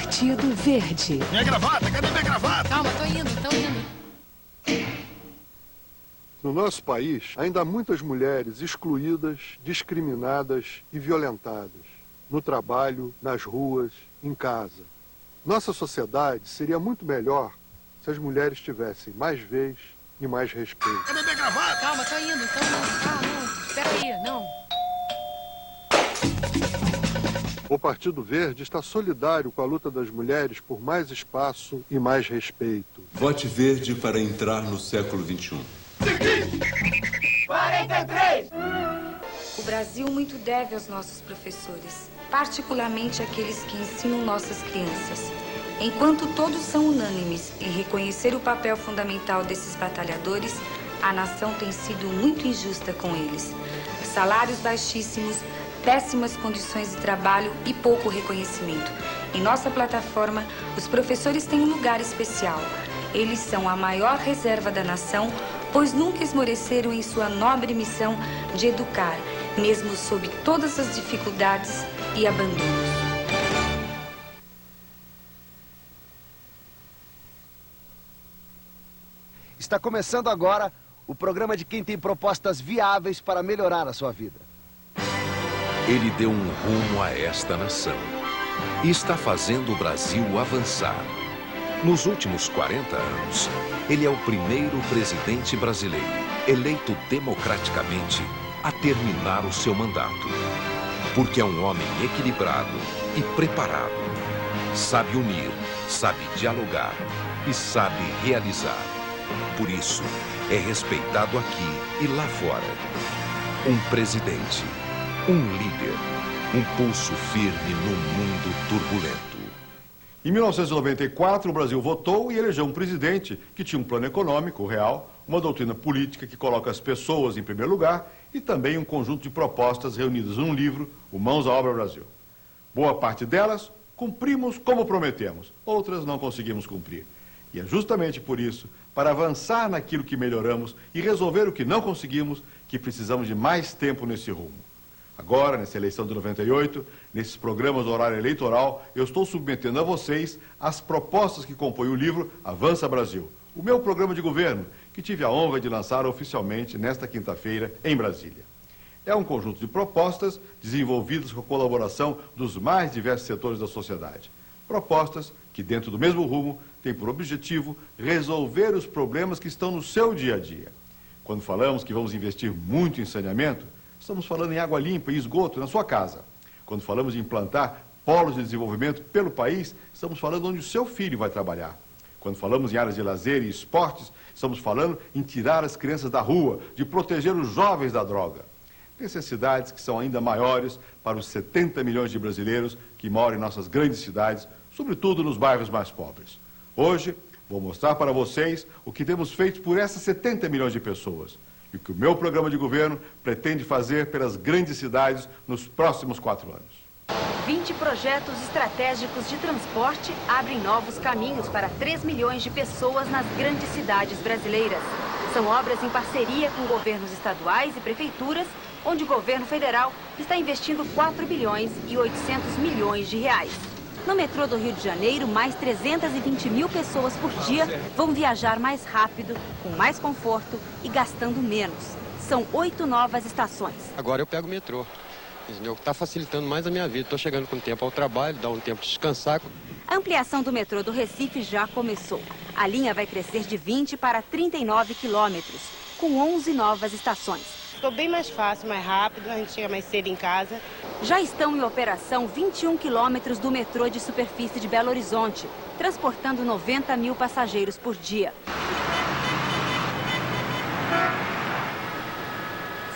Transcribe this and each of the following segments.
Partido Verde. Minha gravata, cadê minha gravata? Calma, tô indo. No nosso país, ainda há muitas mulheres excluídas, discriminadas e violentadas. No trabalho, nas ruas, em casa. Nossa sociedade seria muito melhor se as mulheres tivessem mais vez e mais respeito. Cadê minha gravata? Calma, tô indo. Ah, não. Espera aí, não. O Partido Verde está solidário com a luta das mulheres por mais espaço e mais respeito. Vote verde para entrar no século XXI. 43! O Brasil muito deve aos nossos professores, particularmente aqueles que ensinam nossas crianças. Enquanto todos são unânimes em reconhecer o papel fundamental desses batalhadores, a nação tem sido muito injusta com eles. Salários baixíssimos, péssimas condições de trabalho e pouco reconhecimento. Em nossa plataforma, os professores têm um lugar especial. Eles são a maior reserva da nação, pois nunca esmoreceram em sua nobre missão de educar, mesmo sob todas as dificuldades e abandonos. Está começando agora o programa de quem tem propostas viáveis para melhorar a sua vida. Ele deu um rumo a esta nação e está fazendo o Brasil avançar. Nos últimos 40 anos, ele é o primeiro presidente brasileiro, eleito democraticamente, a terminar o seu mandato. Porque é um homem equilibrado e preparado. Sabe unir, sabe dialogar e sabe realizar. Por isso, é respeitado aqui e lá fora. Um presidente, um líder, um pulso firme num mundo turbulento. Em 1994, o Brasil votou e elegeu um presidente que tinha um plano econômico real, uma doutrina política que coloca as pessoas em primeiro lugar e também um conjunto de propostas reunidas num livro, o Mãos à Obra Brasil. Boa parte delas cumprimos como prometemos, outras não conseguimos cumprir. E é justamente por isso, para avançar naquilo que melhoramos e resolver o que não conseguimos, que precisamos de mais tempo nesse rumo. Agora, nessa eleição de 98, nesses programas do horário eleitoral, eu estou submetendo a vocês as propostas que compõem o livro Avança Brasil, o meu programa de governo, que tive a honra de lançar oficialmente nesta quinta-feira em Brasília. É um conjunto de propostas desenvolvidas com a colaboração dos mais diversos setores da sociedade. Propostas que, dentro do mesmo rumo, têm por objetivo resolver os problemas que estão no seu dia a dia. Quando falamos que vamos investir muito em saneamento, estamos falando em água limpa e esgoto na sua casa. Quando falamos em implantar polos de desenvolvimento pelo país, estamos falando onde o seu filho vai trabalhar. Quando falamos em áreas de lazer e esportes, estamos falando em tirar as crianças da rua, de proteger os jovens da droga. Necessidades que são ainda maiores para os 70 milhões de brasileiros que moram em nossas grandes cidades, sobretudo nos bairros mais pobres. Hoje, vou mostrar para vocês o que temos feito por essas 70 milhões de pessoas e o que o meu programa de governo pretende fazer pelas grandes cidades nos próximos 4 anos. 20 projetos estratégicos de transporte abrem novos caminhos para 3 milhões de pessoas nas grandes cidades brasileiras. São obras em parceria com governos estaduais e prefeituras, onde o governo federal está investindo 4 bilhões e 800 milhões de reais. No metrô do Rio de Janeiro, mais 320 mil pessoas por dia vão viajar mais rápido, com mais conforto e gastando menos. São 8 novas estações. Agora eu pego o metrô. Entendeu? Está facilitando mais a minha vida. Estou chegando com tempo ao trabalho, dá um tempo de descansar. A ampliação do metrô do Recife já começou. A linha vai crescer de 20 para 39 quilômetros, com 11 novas estações. Ficou bem mais fácil, mais rápido, a gente chega mais cedo em casa. Já estão em operação 21 quilômetros do metrô de superfície de Belo Horizonte, transportando 90 mil passageiros por dia.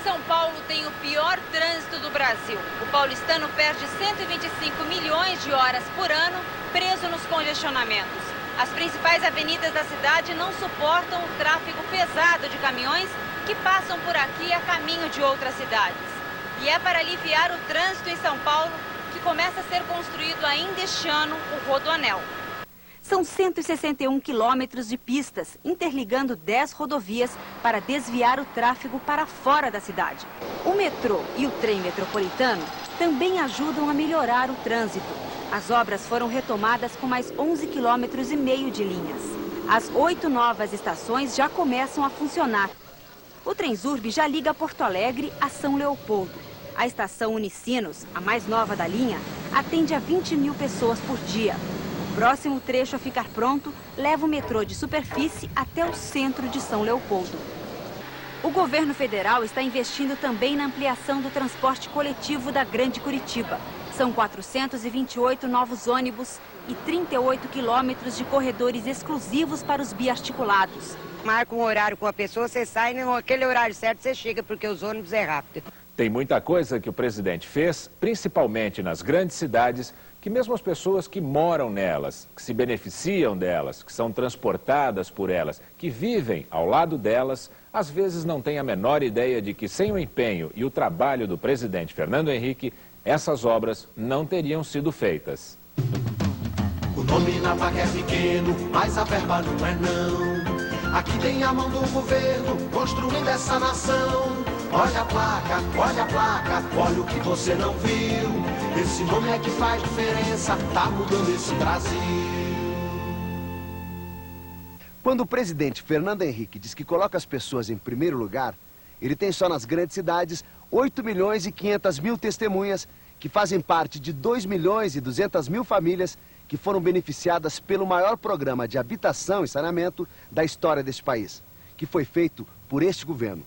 São Paulo tem o pior trânsito do Brasil. O paulistano perde 125 milhões de horas por ano preso nos congestionamentos. As principais avenidas da cidade não suportam o tráfego pesado de caminhões que passam por aqui a caminho de outras cidades. E é para aliviar o trânsito em São Paulo que começa a ser construído ainda este ano o Rodoanel. São 161 quilômetros de pistas, interligando 10 rodovias para desviar o tráfego para fora da cidade. O metrô e o trem metropolitano também ajudam a melhorar o trânsito. As obras foram retomadas com mais 11,5 km de linhas. As 8 novas estações já começam a funcionar. O Transurb já liga Porto Alegre a São Leopoldo. A estação Unicinos, a mais nova da linha, atende a 20 mil pessoas por dia. O próximo trecho a ficar pronto leva o metrô de superfície até o centro de São Leopoldo. O governo federal está investindo também na ampliação do transporte coletivo da Grande Curitiba. São 428 novos ônibus e 38 quilômetros de corredores exclusivos para os biarticulados. Marca um horário com a pessoa, você sai, naquele horário certo você chega, porque os ônibus é rápido. Tem muita coisa que o presidente fez, principalmente nas grandes cidades, que mesmo as pessoas que moram nelas, que se beneficiam delas, que são transportadas por elas, que vivem ao lado delas, às vezes não têm a menor ideia de que sem o empenho e o trabalho do presidente Fernando Henrique, essas obras não teriam sido feitas. O nome na placa é pequeno, mas a verba não é não. Aqui tem a mão do governo construindo essa nação. Olha a placa, olha o que você não viu. Esse nome é que faz diferença, tá mudando esse Brasil. Quando o presidente Fernando Henrique diz que coloca as pessoas em primeiro lugar, ele tem só nas grandes cidades 8.500.000 testemunhas que fazem parte de 2.200.000 famílias que foram beneficiadas pelo maior programa de habitação e saneamento da história deste país, que foi feito por este governo.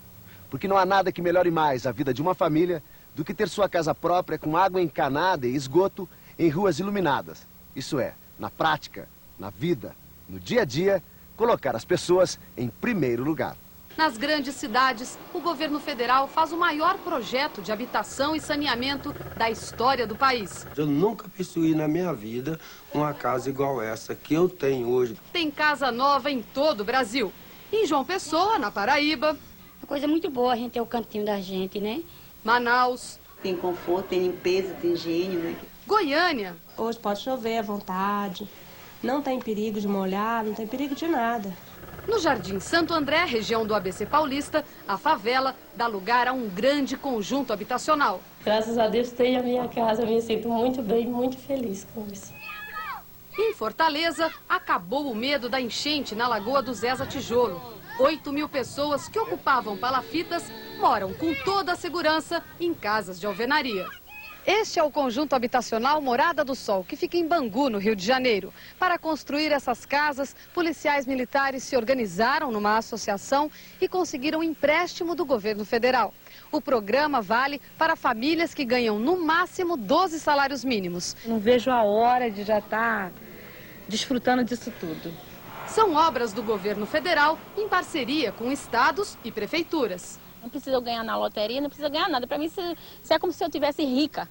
Porque não há nada que melhore mais a vida de uma família do que ter sua casa própria com água encanada e esgoto em ruas iluminadas. Isso é, na prática, na vida, no dia a dia, colocar as pessoas em primeiro lugar. Nas grandes cidades, o governo federal faz o maior projeto de habitação e saneamento da história do país. Eu nunca possuí na minha vida uma casa igual essa que eu tenho hoje. Tem casa nova em todo o Brasil. Em João Pessoa, na Paraíba. Uma coisa muito boa a gente ter o cantinho da gente, né? Manaus. Tem conforto, tem limpeza, tem higiene, né? Goiânia. Hoje pode chover à vontade, não tem perigo de molhar, não tem perigo de nada. No Jardim Santo André, região do ABC Paulista, a favela dá lugar a um grande conjunto habitacional. Graças a Deus tenho a minha casa, eu me sinto muito bem, muito feliz com isso. Em Fortaleza, acabou o medo da enchente na Lagoa do Zeza Tijolo. 8.000 pessoas que ocupavam palafitas moram com toda a segurança em casas de alvenaria. Este é o conjunto habitacional Morada do Sol, que fica em Bangu, no Rio de Janeiro. Para construir essas casas, policiais militares se organizaram numa associação e conseguiram um empréstimo do governo federal. O programa vale para famílias que ganham no máximo 12 salários mínimos. Não vejo a hora de já estar desfrutando disso tudo. São obras do governo federal em parceria com estados e prefeituras. Não precisa ganhar na loteria, não precisa ganhar nada. Para mim, isso é como se eu tivesse rica.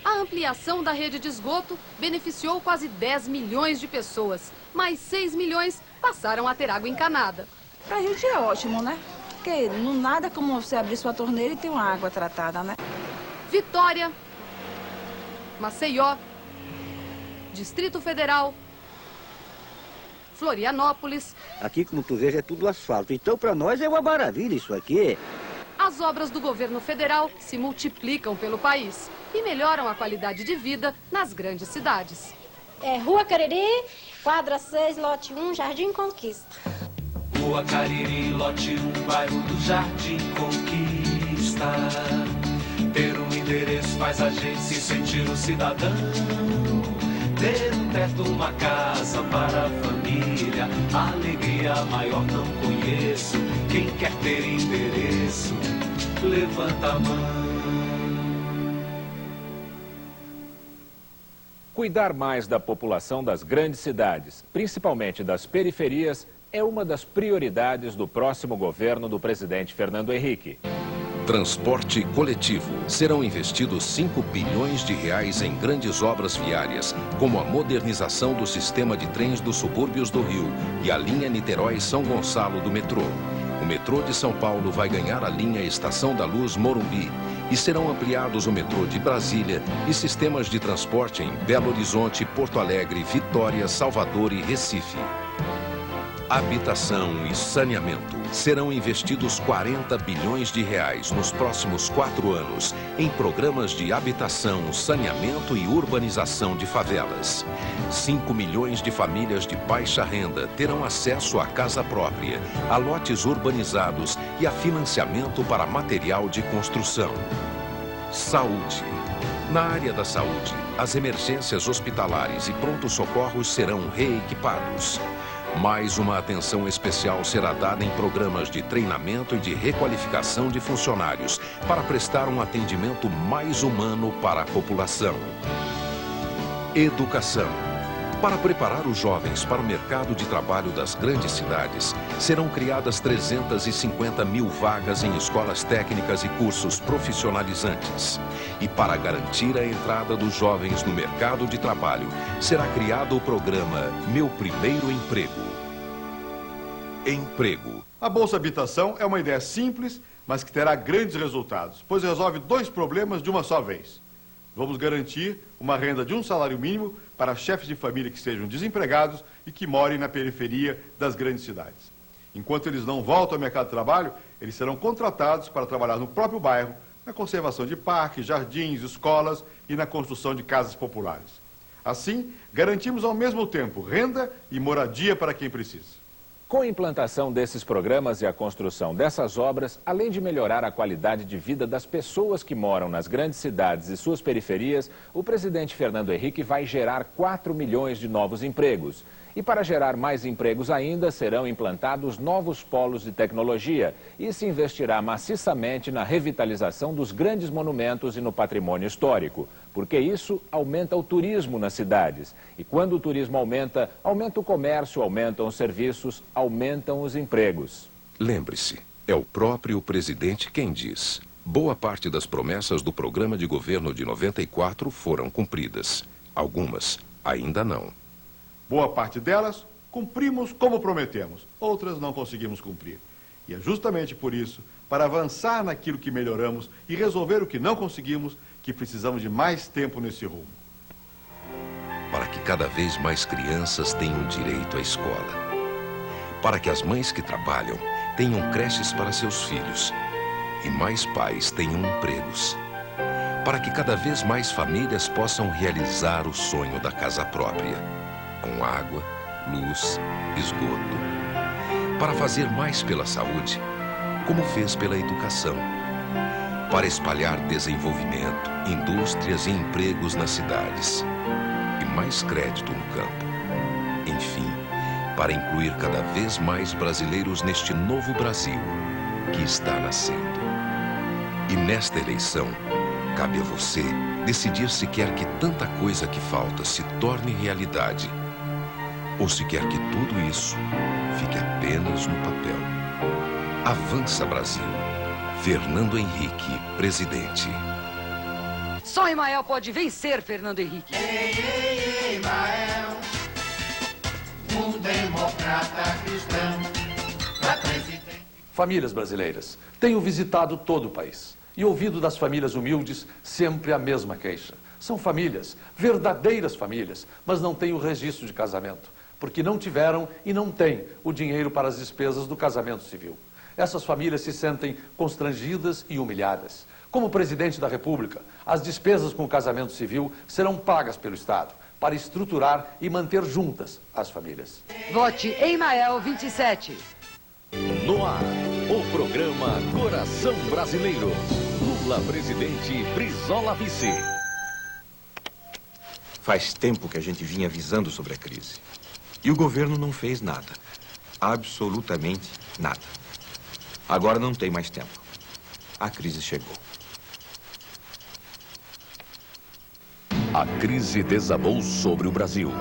A ampliação da rede de esgoto beneficiou quase 10 milhões de pessoas. Mais 6 milhões passaram a ter água encanada. Para a gente é ótimo, né? Porque não nada como você abrir sua torneira e ter uma água tratada, né? Vitória, Maceió, Distrito Federal, Florianópolis. Aqui, como tu vês, é tudo asfalto. Então, para nós é uma maravilha isso aqui. As obras do governo federal se multiplicam pelo país e melhoram a qualidade de vida nas grandes cidades. Rua Cariri, quadra 6, lote 1, Jardim Conquista. Rua Cariri, lote 1, bairro do Jardim Conquista. Ter um endereço faz a gente se sentir um cidadão. Ter um teto, uma casa para a família, alegria maior não conheço. Quem quer ter endereço, levanta a mão. Cuidar mais da população das grandes cidades, principalmente das periferias, é uma das prioridades do próximo governo do presidente Fernando Henrique. Transporte coletivo. Serão investidos 5 bilhões de reais em grandes obras viárias, como a modernização do sistema de trens dos subúrbios do Rio e a linha Niterói-São Gonçalo do metrô. O metrô de São Paulo vai ganhar a linha Estação da Luz Morumbi e serão ampliados o metrô de Brasília e sistemas de transporte em Belo Horizonte, Porto Alegre, Vitória, Salvador e Recife. habitação e saneamento. Serão investidos 40 bilhões de reais nos próximos 4 anos em programas de habitação, saneamento e urbanização de favelas. 5 milhões de famílias de baixa renda terão acesso à casa própria, a lotes urbanizados e a financiamento para material de construção. Saúde. Na área da saúde, as emergências hospitalares e pronto-socorros serão reequipados. Mais uma atenção especial será dada em programas de treinamento e de requalificação de funcionários para prestar um atendimento mais humano para a população. Educação. Para preparar os jovens para o mercado de trabalho das grandes cidades, serão criadas 350 mil vagas em escolas técnicas e cursos profissionalizantes. E para garantir a entrada dos jovens no mercado de trabalho, será criado o programa Meu Primeiro Emprego. Emprego. A Bolsa Habitação é uma ideia simples, mas que terá grandes resultados, pois resolve 2 problemas de uma só vez. Vamos garantir uma renda de um salário mínimo para chefes de família que sejam desempregados e que morem na periferia das grandes cidades. Enquanto eles não voltam ao mercado de trabalho, eles serão contratados para trabalhar no próprio bairro, na conservação de parques, jardins, escolas e na construção de casas populares. Assim, garantimos ao mesmo tempo renda e moradia para quem precisa. Com a implantação desses programas e a construção dessas obras, além de melhorar a qualidade de vida das pessoas que moram nas grandes cidades e suas periferias, o presidente Fernando Henrique vai gerar 4 milhões de novos empregos. E para gerar mais empregos ainda, serão implantados novos polos de tecnologia e se investirá maciçamente na revitalização dos grandes monumentos e no patrimônio histórico, porque isso aumenta o turismo nas cidades. E quando o turismo aumenta, aumenta o comércio, aumentam os serviços, aumentam os empregos. Lembre-se, é o próprio presidente quem diz. Boa parte das promessas do programa de governo de 94 foram cumpridas. Algumas ainda não. Boa parte delas cumprimos como prometemos, outras não conseguimos cumprir. E é justamente por isso, para avançar naquilo que melhoramos e resolver o que não conseguimos, que precisamos de mais tempo nesse rumo. Para que cada vez mais crianças tenham direito à escola. Para que as mães que trabalham tenham creches para seus filhos e mais pais tenham empregos. Para que cada vez mais famílias possam realizar o sonho da casa própria. Com água, luz, esgoto. Para fazer mais pela saúde, como fez pela educação. Para espalhar desenvolvimento, indústrias e empregos nas cidades. E mais crédito no campo. Enfim, para incluir cada vez mais brasileiros neste novo Brasil que está nascendo. E nesta eleição, cabe a você decidir se quer que tanta coisa que falta se torne realidade ou se quer que tudo isso fique apenas no papel. Avança Brasil. Fernando Henrique, presidente. Só Emael pode vencer Fernando Henrique. Ei, Emael, um democrata cristão pra presidente. Famílias brasileiras. Tenho visitado todo o país e ouvido das famílias humildes sempre a mesma queixa. São famílias, verdadeiras famílias, mas não têm o registro de casamento, porque não tiveram e não têm o dinheiro para as despesas do casamento civil. Essas famílias se sentem constrangidas e humilhadas. Como presidente da República, as despesas com o casamento civil serão pagas pelo Estado para estruturar e manter juntas as famílias. Vote Emael 27. No ar, o programa Coração Brasileiro. Lula presidente, Brizola vice. Faz tempo que a gente vinha avisando sobre a crise. E o governo não fez nada. Absolutamente nada. Agora não tem mais tempo. A crise chegou. A crise desabou sobre o Brasil.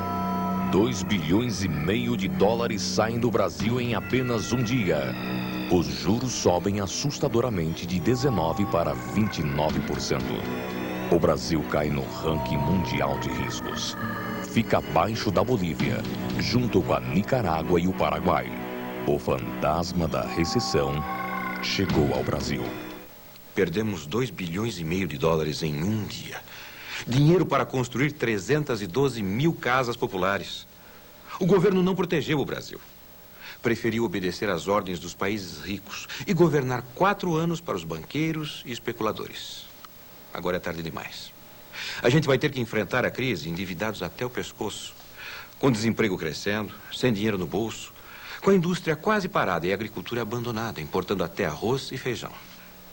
2,5 bilhões de dólares saem do Brasil em apenas um dia. Os juros sobem assustadoramente de 19% para 29%. O Brasil cai no ranking mundial de riscos. Fica abaixo da Bolívia, junto com a Nicarágua e o Paraguai. O fantasma da recessão chegou ao Brasil. Perdemos 2,5 bilhões de dólares em um dia. Dinheiro para construir 312 mil casas populares. O governo não protegeu o Brasil. preferiu obedecer às ordens dos países ricos e governar 4 anos para os banqueiros e especuladores. Agora é tarde demais. A gente vai ter que enfrentar a crise endividados até o pescoço, com desemprego crescendo, sem dinheiro no bolso, com a indústria quase parada e a agricultura abandonada, importando até arroz e feijão.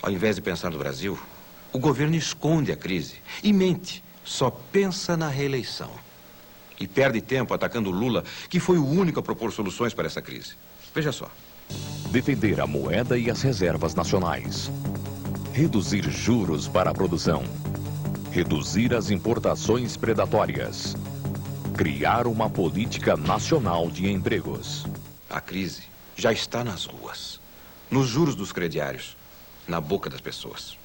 Ao invés de pensar no Brasil, o governo esconde a crise e mente, só pensa na reeleição. E perde tempo atacando Lula, que foi o único a propor soluções para essa crise. Veja só. Defender a moeda e as reservas nacionais. Reduzir juros para a produção. Reduzir as importações predatórias. Criar uma política nacional de empregos. A crise já está nas ruas, nos juros dos crediários, na boca das pessoas.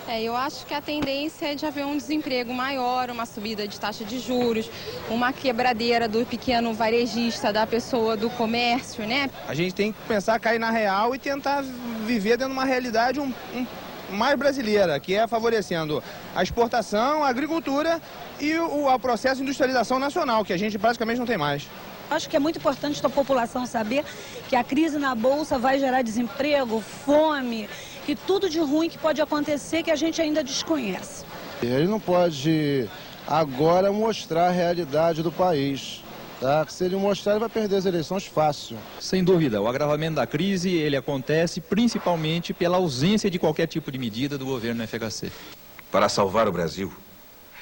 Eu acho que a tendência é de haver um desemprego maior, uma subida de taxa de juros, uma quebradeira do pequeno varejista, da pessoa do comércio, né? A gente tem que pensar a cair na real e tentar viver dentro de uma realidade mais brasileira, que é favorecendo a exportação, a agricultura e o processo de industrialização nacional, que a gente praticamente não tem mais. Acho que é muito importante a população saber que a crise na Bolsa vai gerar desemprego, fome e tudo de ruim que pode acontecer que a gente ainda desconhece. Ele não pode agora mostrar a realidade do país. Tá? Se ele mostrar, ele vai perder as eleições fácil. Sem dúvida, o agravamento da crise ele acontece principalmente pela ausência de qualquer tipo de medida do governo FHC. Para salvar o Brasil,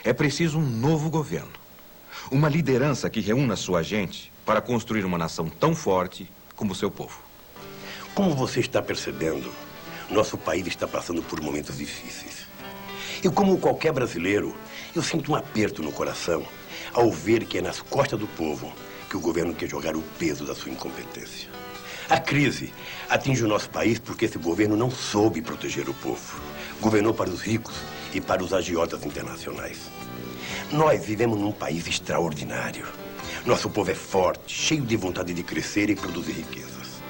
é preciso um novo governo. Uma liderança que reúna sua gente para construir uma nação tão forte como o seu povo. Como você está percebendo, nosso país está passando por momentos difíceis. E como qualquer brasileiro, eu sinto um aperto no coração ao ver que é nas costas do povo que o governo quer jogar o peso da sua incompetência. A crise atinge o nosso país porque esse governo não soube proteger o povo. Governou para os ricos e para os agiotas internacionais. Nós vivemos num país extraordinário. Nosso povo é forte, cheio de vontade de crescer e produzir riquezas.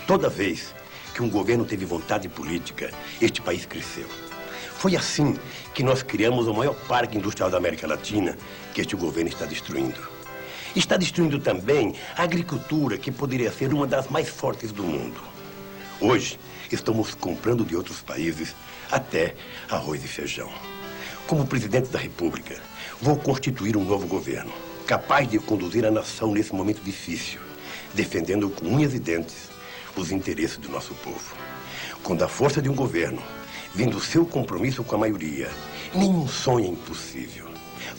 Toda vez que um governo teve vontade política, este país cresceu. Foi assim que nós criamos o maior parque industrial da América Latina, que este governo está destruindo. Está destruindo também a agricultura, que poderia ser uma das mais fortes do mundo. Hoje, estamos comprando de outros países até arroz e feijão. Como presidente da República, vou constituir um novo governo, capaz de conduzir a nação nesse momento difícil, defendendo com unhas e dentes os interesses do nosso povo. Quando a força de um governo vem do seu compromisso com a maioria, nenhum sonho é impossível.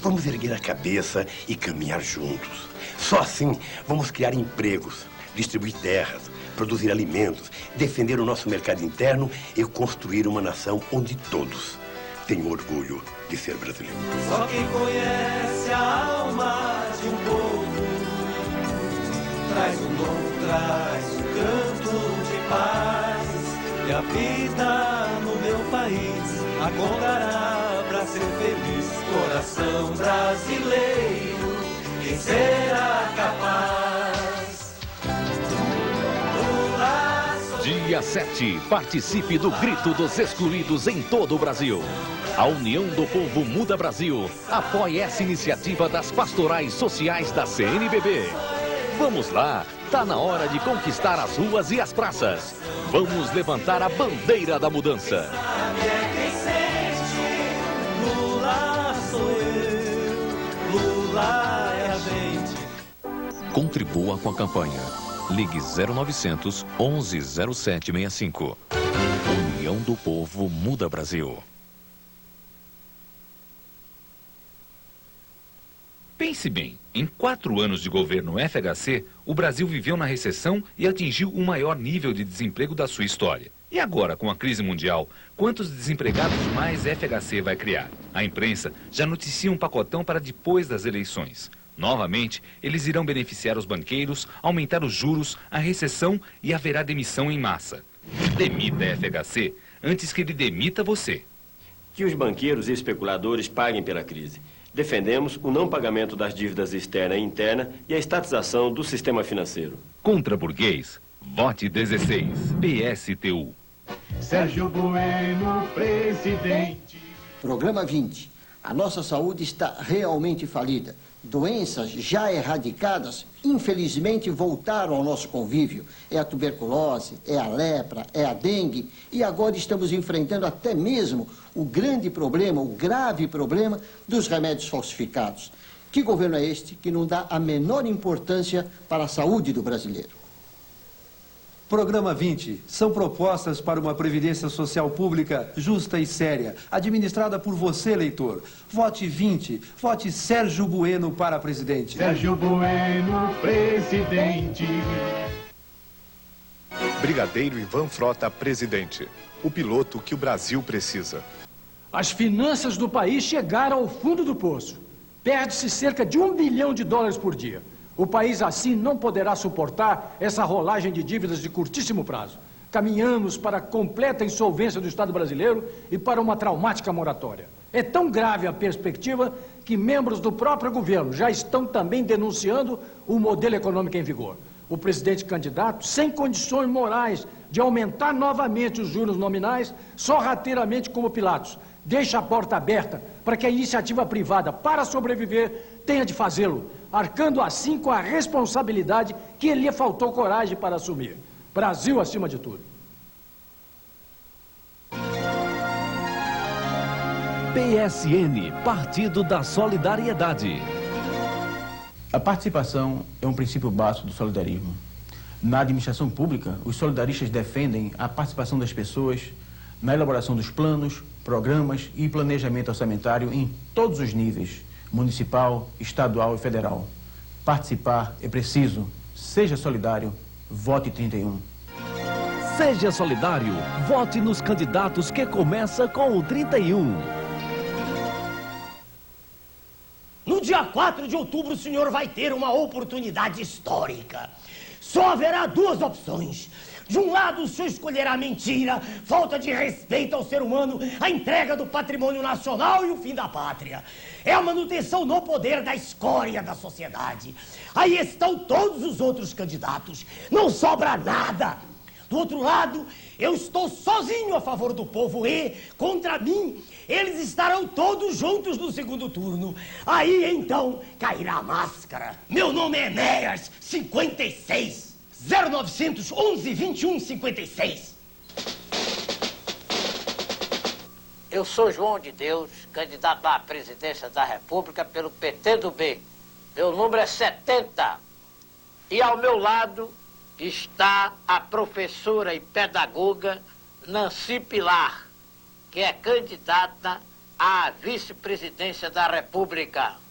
Vamos erguer a cabeça e caminhar juntos. Só assim vamos criar empregos, distribuir terras, produzir alimentos, defender o nosso mercado interno e construir uma nação onde todos tenham orgulho de ser brasileiro. Só quem conhece a alma de um povo traz um dom, traz um canto de paz e habita no meu país. Acordará pra ser feliz, coração brasileiro, quem será capaz? Dia 7, participe do Grito dos Excluídos em todo o Brasil. A União do Povo Muda Brasil apoia essa iniciativa das pastorais sociais da CNBB. Vamos lá, tá na hora de conquistar as ruas e as praças. Vamos levantar a bandeira da mudança. Lula sou eu, Lula é a gente. Contribua com a campanha. Ligue 0900 11 0765. União do Povo Muda Brasil. Pense bem, em 4 anos de governo FHC, o Brasil viveu na recessão e atingiu o maior nível de desemprego da sua história. E agora, com a crise mundial, quantos desempregados mais FHC vai criar? A imprensa já noticia um pacotão para depois das eleições. Novamente, eles irão beneficiar os banqueiros, aumentar os juros, a recessão e haverá demissão em massa. Demita a FHC antes que ele demita você. Que os banqueiros e especuladores paguem pela crise. Defendemos o não pagamento das dívidas externa e interna e a estatização do sistema financeiro. Contra burguês, vote 16, PSTU. Sérgio Bueno, presidente. Programa 20. A nossa saúde está realmente falida. Doenças já erradicadas, infelizmente, voltaram ao nosso convívio. É a tuberculose, é a lepra, é a dengue. E agora estamos enfrentando até mesmo o grande problema, o grave problema dos remédios falsificados. Que governo é este que não dá a menor importância para a saúde do brasileiro? Programa 20 são propostas para uma previdência social pública justa e séria, administrada por você, eleitor. Vote 20, vote Sérgio Bueno para presidente. Sérgio Bueno, presidente. Brigadeiro Ivan Frota, presidente. O piloto que o Brasil precisa. As finanças do país chegaram ao fundo do poço. Perde-se cerca de $1 bilhão por dia. O país assim não poderá suportar essa rolagem de dívidas de curtíssimo prazo. Caminhamos para a completa insolvência do Estado brasileiro e para uma traumática moratória. É tão grave a perspectiva que membros do próprio governo já estão também denunciando o modelo econômico em vigor. O presidente candidato, sem condições morais de aumentar novamente os juros nominais, sorrateiramente como Pilatos, deixa a porta aberta para que a iniciativa privada, para sobreviver, tenha de fazê-lo, arcando assim com a responsabilidade que lhe faltou coragem para assumir. Brasil acima de tudo. PSN, Partido da Solidariedade. A participação é um princípio básico do solidarismo. Na administração pública, os solidaristas defendem a participação das pessoas na elaboração dos planos, programas e planejamento orçamentário em todos os níveis, municipal, estadual e federal. Participar é preciso. Seja solidário. Vote 31. Seja solidário. Vote nos candidatos que começa com o 31. No dia 4 de outubro, o senhor vai ter uma oportunidade histórica. Só haverá duas opções. De um lado, o senhor escolherá mentira, falta de respeito ao ser humano, a entrega do patrimônio nacional e o fim da pátria. É a manutenção no poder da escória da sociedade. Aí estão todos os outros candidatos. Não sobra nada. Do outro lado, eu estou sozinho a favor do povo e, contra mim, eles estarão todos juntos no segundo turno. Aí, então, cairá a máscara. Meu nome é Enéas, 56. 0900 11 21 56. Eu sou João de Deus, candidato à presidência da República pelo PTdoB. Meu número é 70. E ao meu lado está a professora e pedagoga Nancy Pilar, que é candidata à vice-presidência da República.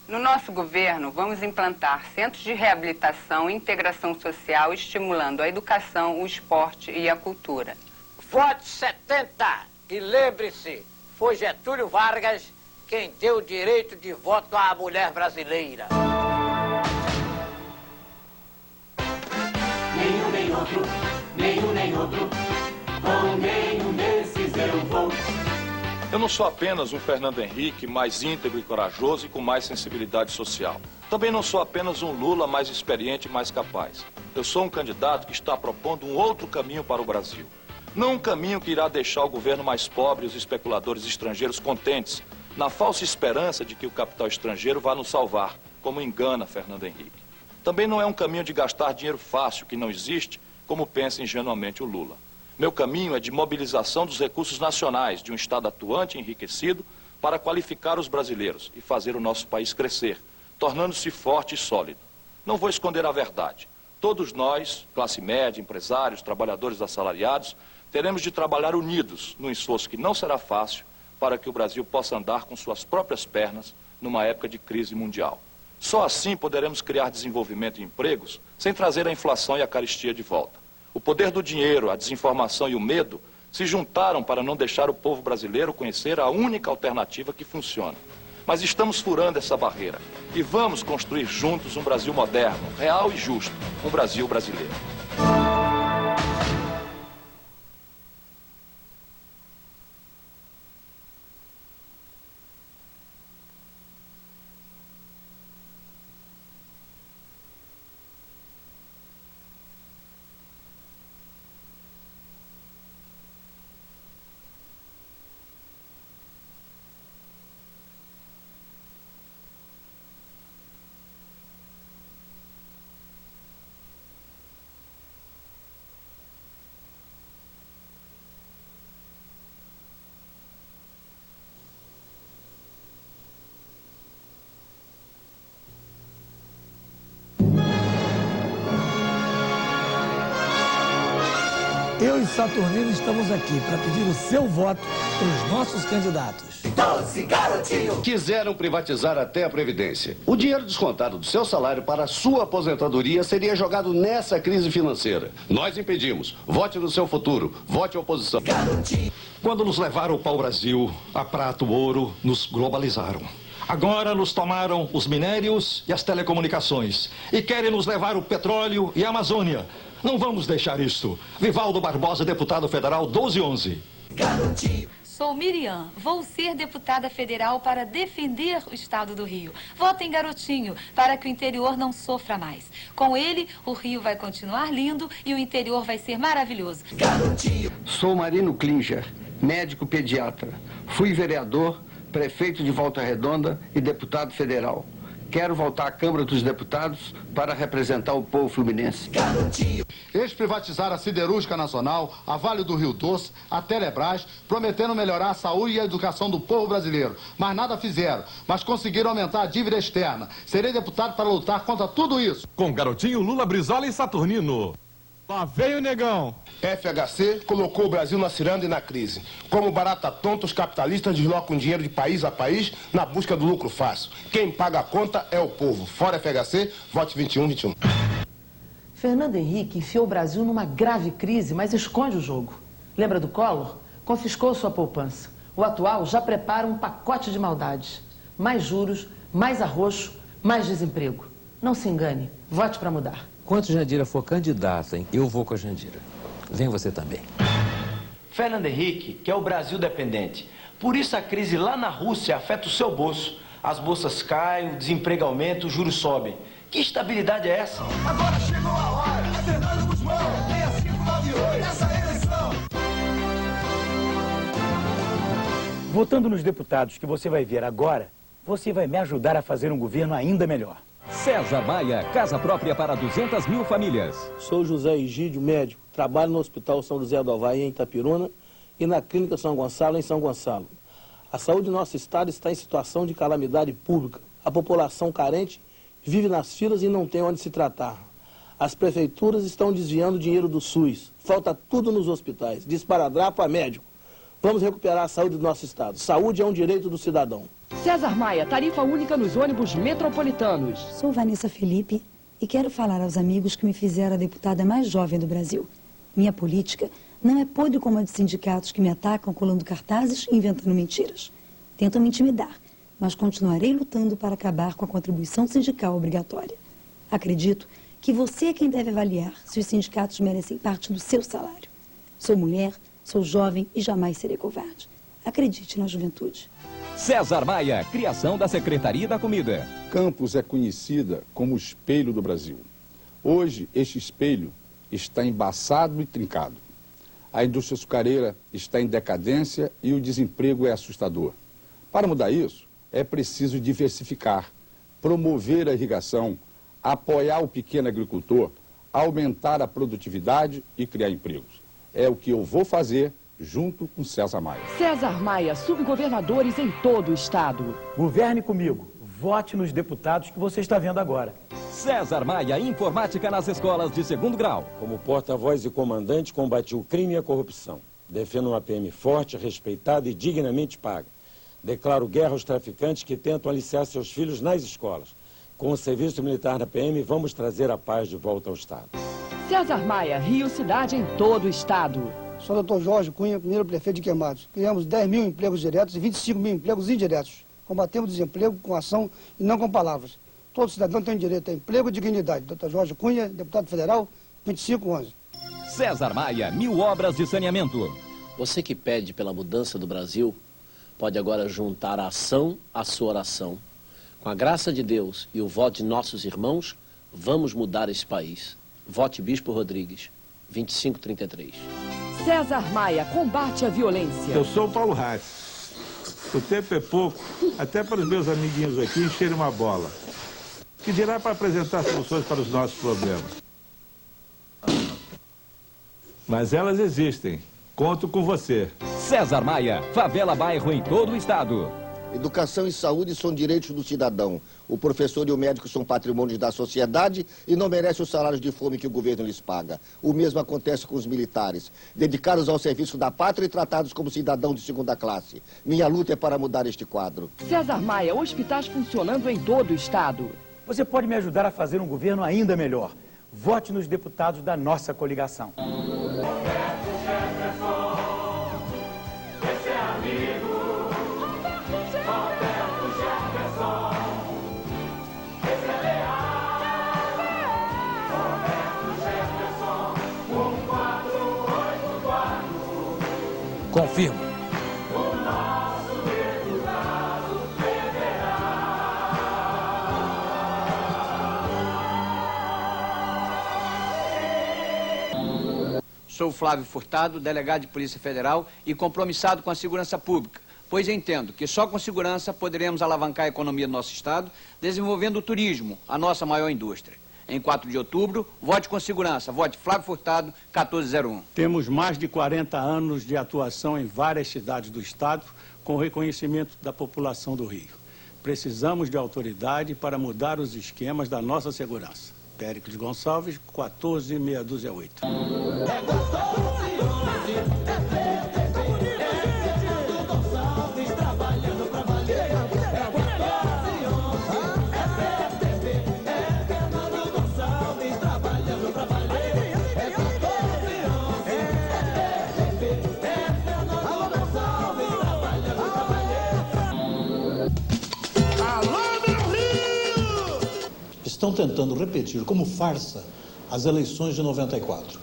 No nosso governo, vamos implantar centros de reabilitação e integração social, estimulando a educação, o esporte e a cultura. Vote 70 e lembre-se, foi Getúlio Vargas quem deu o direito de voto à mulher brasileira. Nenhum nem outro, nenhum nem outro, com nenhum desses eu vou. Eu não sou apenas um Fernando Henrique mais íntegro e corajoso e com mais sensibilidade social. Também não sou apenas um Lula mais experiente e mais capaz. Eu sou um candidato que está propondo um outro caminho para o Brasil. Não um caminho que irá deixar o governo mais pobre e os especuladores estrangeiros contentes, na falsa esperança de que o capital estrangeiro vá nos salvar, como engana Fernando Henrique. Também não é um caminho de gastar dinheiro fácil, que não existe, como pensa ingenuamente o Lula. Meu caminho é de mobilização dos recursos nacionais de um Estado atuante e enriquecido para qualificar os brasileiros e fazer o nosso país crescer, tornando-se forte e sólido. Não vou esconder a verdade. Todos nós, classe média, empresários, trabalhadores assalariados, teremos de trabalhar unidos num esforço que não será fácil para que o Brasil possa andar com suas próprias pernas numa época de crise mundial. Só assim poderemos criar desenvolvimento e empregos sem trazer a inflação e a carestia de volta. O poder do dinheiro, a desinformação e o medo se juntaram para não deixar o povo brasileiro conhecer a única alternativa que funciona. Mas estamos furando essa barreira e vamos construir juntos um Brasil moderno, real e justo, um Brasil brasileiro. Eu e Saturnino estamos aqui para pedir o seu voto para os nossos candidatos. Doce garotinho! Quiseram privatizar até a Previdência. O dinheiro descontado do seu salário para a sua aposentadoria seria jogado nessa crise financeira. Nós impedimos. Vote no seu futuro. Vote oposição. Garotinho! Quando nos levaram o pau-brasil, a prata, o ouro, nos globalizaram. Agora nos tomaram os minérios e as telecomunicações. E querem nos levar o petróleo e a Amazônia. Não vamos deixar isto. Vivaldo Barbosa, deputado federal 1211. Garotinho! Sou Miriam, vou ser deputada federal para defender o estado do Rio. Votem Garotinho, para que o interior não sofra mais. Com ele, o Rio vai continuar lindo e o interior vai ser maravilhoso. Garotinho! Sou Marino Klinger, médico pediatra. Fui vereador, prefeito de Volta Redonda e deputado federal. Quero voltar à Câmara dos Deputados para representar o povo fluminense. Garotinho! Eles privatizaram a Siderúrgica Nacional, a Vale do Rio Doce, a Telebrás, prometendo melhorar a saúde e a educação do povo brasileiro. Mas nada fizeram, mas conseguiram aumentar a dívida externa. Serei deputado para lutar contra tudo isso. Com Garotinho, Lula, Brizola e Saturnino. Lá veio o negão. FHC colocou o Brasil na ciranda e na crise. Como barata tonta, os capitalistas deslocam dinheiro de país a país na busca do lucro fácil. Quem paga a conta é o povo. Fora FHC, vote 2121. Fernando Henrique enfiou o Brasil numa grave crise, mas esconde o jogo. Lembra do Collor? Confiscou sua poupança. O atual já prepara um pacote de maldades. Mais juros, mais arroxo, mais desemprego. Não se engane, vote para mudar. Quando Jandira for candidata, hein, eu vou com a Jandira. Vem você também. Fernando Henrique quer o Brasil dependente. Por isso a crise lá na Rússia afeta o seu bolso. As bolsas caem, o desemprego aumenta, os juros sobem. Que estabilidade é essa? Agora chegou a hora. É Fernando Guzmão, 6598, essa eleição. Votando nos deputados que você vai ver agora, você vai me ajudar a fazer um governo ainda melhor. César Maia, casa própria para 200 mil famílias. Sou José Egídio, médico. Trabalho no Hospital São José do Havaí, em Itapiruna, e na Clínica São Gonçalo, em São Gonçalo. A saúde do nosso estado está em situação de calamidade pública. A população carente vive nas filas e não tem onde se tratar. As prefeituras estão desviando dinheiro do SUS. Falta tudo nos hospitais, de esparadrapo a médico. Vamos recuperar a saúde do nosso estado. Saúde é um direito do cidadão. César Maia, tarifa única nos ônibus metropolitanos. Sou Vanessa Felipe e quero falar aos amigos que me fizeram a deputada mais jovem do Brasil. Minha política não é podre como a de sindicatos que me atacam colando cartazes e inventando mentiras. Tentam me intimidar, mas continuarei lutando para acabar com a contribuição sindical obrigatória. Acredito que você é quem deve avaliar se os sindicatos merecem parte do seu salário. Sou mulher, sou jovem e jamais serei covarde. Acredite na juventude. César Maia, criação da Secretaria da Comida. Campos é conhecida como o espelho do Brasil. Hoje, este espelho está embaçado e trincado. A indústria açucareira está em decadência e o desemprego é assustador. Para mudar isso, é preciso diversificar, promover a irrigação, apoiar o pequeno agricultor, aumentar a produtividade e criar empregos. É o que eu vou fazer junto com César Maia. César Maia, subgovernadores em todo o estado. Governe comigo. Vote nos deputados que você está vendo agora. César Maia, informática nas escolas de 2º grau. Como porta-voz e comandante, combati o crime e a corrupção. Defendo uma PM forte, respeitada e dignamente paga. Declaro guerra aos traficantes que tentam aliciar seus filhos nas escolas. Com o serviço militar na PM, vamos trazer a paz de volta ao estado. César Maia, Rio Cidade em todo o estado. Sou o Dr. Jorge Cunha, primeiro prefeito de Queimados. Criamos 10 mil empregos diretos e 25 mil empregos indiretos. Combatemos o desemprego com ação e não com palavras. Todo cidadão tem direito a emprego e dignidade. Dr. Jorge Cunha, deputado federal, 2511. César Maia, 1000 obras de saneamento. Você que pede pela mudança do Brasil, pode agora juntar a ação à sua oração. Com a graça de Deus e o voto de nossos irmãos, vamos mudar esse país. Vote Bispo Rodrigues, 2533. César Maia, combate a violência. Eu sou o Paulo Hatz. O tempo é pouco, até para os meus amiguinhos aqui encherem uma bola. Que dirá para apresentar soluções para os nossos problemas. Mas elas existem. Conto com você. César Maia, favela bairro em todo o estado. Educação e saúde são direitos do cidadão. O professor e o médico são patrimônios da sociedade e não merecem os salários de fome que o governo lhes paga. O mesmo acontece com os militares, dedicados ao serviço da pátria e tratados como cidadãos de segunda classe. Minha luta é para mudar este quadro. César Maia, hospitais funcionando em todo o estado. Você pode me ajudar a fazer um governo ainda melhor. Vote nos deputados da nossa coligação. Confirmo. Sou Flávio Furtado, delegado de Polícia Federal e compromissado com a segurança pública, pois entendo que só com segurança poderemos alavancar a economia do nosso estado, desenvolvendo o turismo, a nossa maior indústria. Em 4 de outubro, vote com segurança. Vote Flávio Furtado, 1401. Temos mais de 40 anos de atuação em várias cidades do estado, com reconhecimento da população do Rio. Precisamos de autoridade para mudar os esquemas da nossa segurança. Péricles Gonçalves, 14628. Estão tentando repetir como farsa as eleições de 94.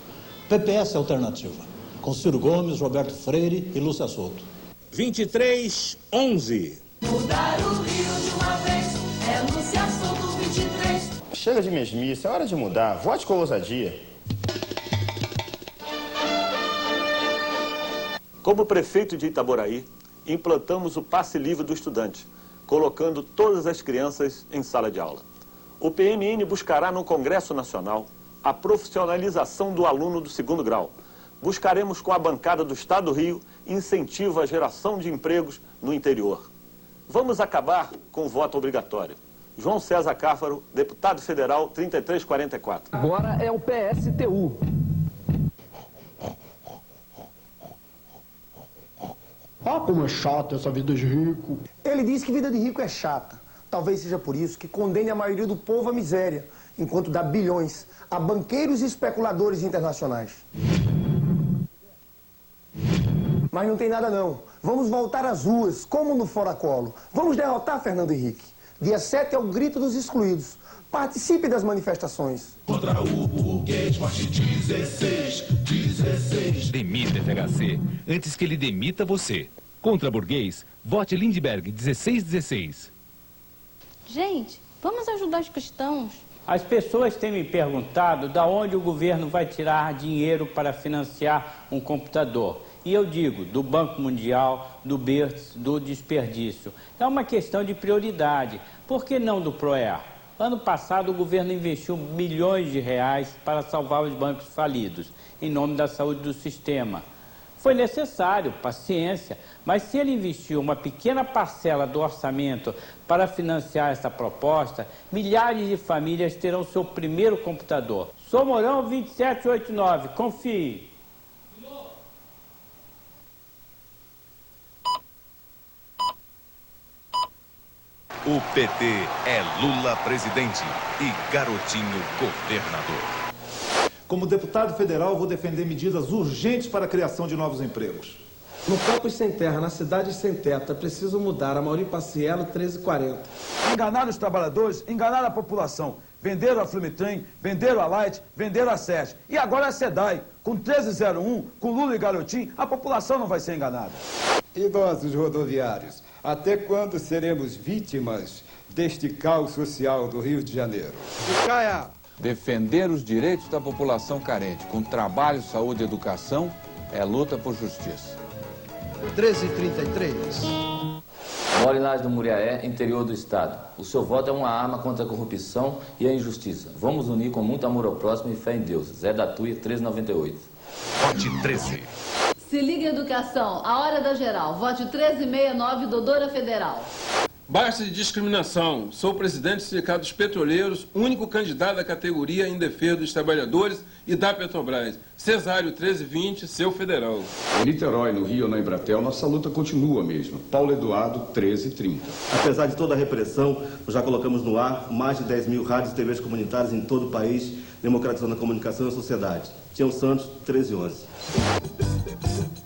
PPS Alternativa, com Ciro Gomes, Roberto Freire e Lúcia Souto. 2311. Mudar o Rio de uma vez é Lúcia Souto 23. Chega de mesmice, é hora de mudar. Vote com ousadia. Como prefeito de Itaboraí, implantamos o passe livre do estudante, colocando todas as crianças em sala de aula. O PMN buscará no Congresso Nacional a profissionalização do aluno do 2º grau. Buscaremos com a bancada do Estado do Rio incentivo à geração de empregos no interior. Vamos acabar com o voto obrigatório. João César Cáfaro, deputado federal 3344. Agora é o PSTU. Ah, como é chata essa vida de rico. Ele diz que vida de rico é chata. Talvez seja por isso que condene a maioria do povo à miséria, enquanto dá bilhões a banqueiros e especuladores internacionais. Mas não tem nada não. Vamos voltar às ruas, como no Fora Colo. Vamos derrotar Fernando Henrique. Dia 7 é o grito dos excluídos. Participe das manifestações. Contra o burguês, vote 16, 16. Demita FHC, antes que ele demita você. Contra burguês, vote Lindbergh 1616. Gente, vamos ajudar os cristãos. As pessoas têm me perguntado de onde o governo vai tirar dinheiro para financiar um computador. E eu digo, do Banco Mundial, do BERS, do desperdício. É uma questão de prioridade. Por que não do PROER? Ano passado o governo investiu bilhões de reais para salvar os bancos falidos, em nome da saúde do sistema. Foi necessário, paciência, mas se ele investiu uma pequena parcela do orçamento para financiar essa proposta, milhares de famílias terão seu primeiro computador. Sou Mourão 2789, confie. O PT é Lula presidente e Garotinho governador. Como deputado federal, vou defender medidas urgentes para a criação de novos empregos. No Campos Sem Terra, na cidade sem teto, é preciso mudar a Mauri Paciello 1340. Enganaram os trabalhadores, enganaram a população. Venderam a Flumitrem, venderam a Light, venderam a SES. E agora a SEDAI. Com 1301, com Lula e Garotinho, a população não vai ser enganada. Idosos rodoviários, até quando seremos vítimas deste caos social do Rio de Janeiro? Caia! Defender os direitos da população carente com trabalho, saúde e educação é luta por justiça. 1333. Moro em Laje do Muriaé, interior do estado. O seu voto é uma arma contra a corrupção e a injustiça. Vamos unir com muito amor ao próximo e fé em Deus. Zé da Tuia, 1398. Vote 13. Se liga em educação, a hora da geral. Vote 1369, Doutora Federal. Basta de discriminação. Sou presidente do Sindicato dos Petroleiros, único candidato da categoria em defesa dos trabalhadores e da Petrobras. Cesário 1320, seu federal. Em Niterói, no Rio ou na Embratel, nossa luta continua mesmo. Paulo Eduardo, 1330. Apesar de toda a repressão, nós já colocamos no ar mais de 10 mil rádios e TVs comunitárias em todo o país, democratizando a comunicação e a sociedade. Tião Santos, 1311.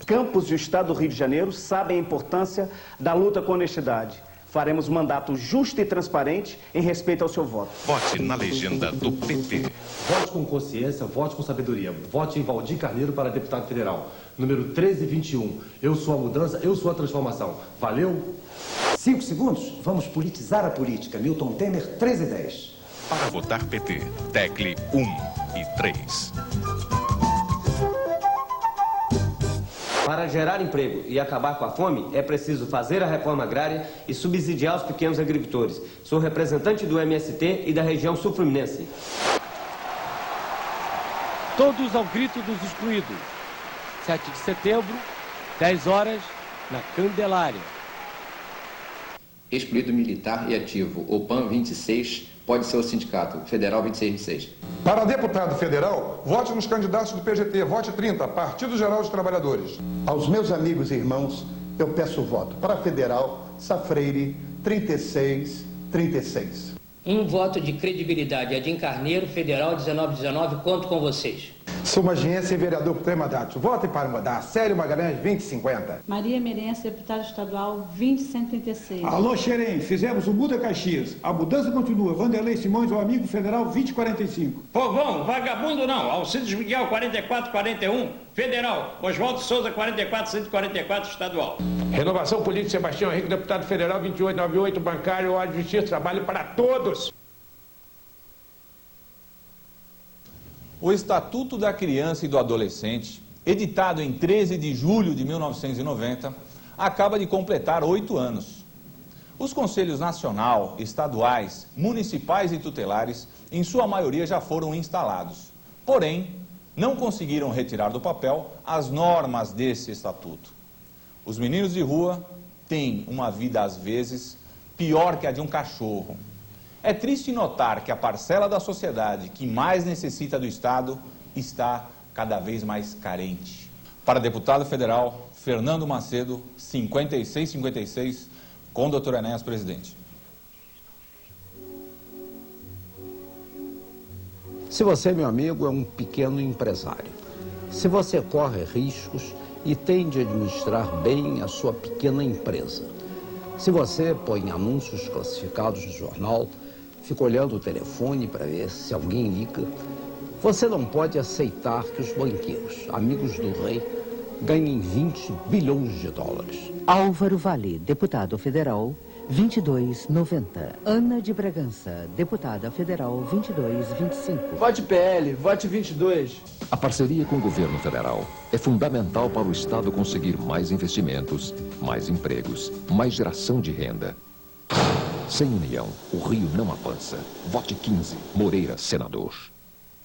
Campos e o Estado do Rio de Janeiro sabem a importância da luta com honestidade. Faremos um mandato justo e transparente em respeito ao seu voto. Vote na legenda do PT. Vote com consciência, vote com sabedoria. Vote em Valdir Carneiro para deputado federal. Número 1321. Eu sou a mudança, eu sou a transformação. Valeu? 5 segundos. Vamos politizar a política. Milton Temer, 1310. Para votar PT, tecle 1 e 3. Para gerar emprego e acabar com a fome, é preciso fazer a reforma agrária e subsidiar os pequenos agricultores. Sou representante do MST e da região sul-fluminense. Todos ao grito dos excluídos. 7 de setembro, 10 horas, na Candelária. Excluído militar e ativo, o PAN 26 pode ser o sindicato, Federal 2626. Para deputado federal, vote nos candidatos do PGT, vote 30, Partido Geral dos Trabalhadores. Aos meus amigos e irmãos, eu peço voto para federal, Safreire, 3636. Um voto de credibilidade, Adim Carneiro, Federal 1919, conto com vocês. Sumagiense e vereador por 3 mandatos. Votem para mudar. Célio Magalhães, 2050. Maria Meirense, deputada estadual, 20136. Alô, Xerém, fizemos o Muda Caxias. A mudança continua. Vanderlei Simões, o amigo federal, 2045. Povão, vagabundo não. Alcides Miguel, 4441. Federal. Oswaldo Souza, 44144, estadual. Renovação Política, Sebastião Henrique, deputado federal 2898, bancário, Ordem de Justiça, trabalho para todos. O Estatuto da Criança e do Adolescente, editado em 13 de julho de 1990, acaba de completar 8 anos. Os conselhos nacional, estaduais, municipais e tutelares, em sua maioria já foram instalados. Porém, não conseguiram retirar do papel as normas desse estatuto. Os meninos de rua têm uma vida, às vezes, pior que a de um cachorro. É triste notar que a parcela da sociedade que mais necessita do Estado está cada vez mais carente. Para deputado federal, Fernando Macedo, 5656, com o Dr. Enéas, presidente. Se você, meu amigo, é um pequeno empresário, se você corre riscos e tem de administrar bem a sua pequena empresa, se você põe anúncios classificados no jornal, fica olhando o telefone para ver se alguém liga, você não pode aceitar que os banqueiros, amigos do rei, ganhem 20 bilhões de dólares. Álvaro Vale, deputado federal, 2290. Ana de Bragança, deputada federal, 2225. Vote PL, vote 22. A parceria com o governo federal é fundamental para o Estado conseguir mais investimentos, mais empregos, mais geração de renda. Sem união, o Rio não avança. Vote 15, Moreira, senador.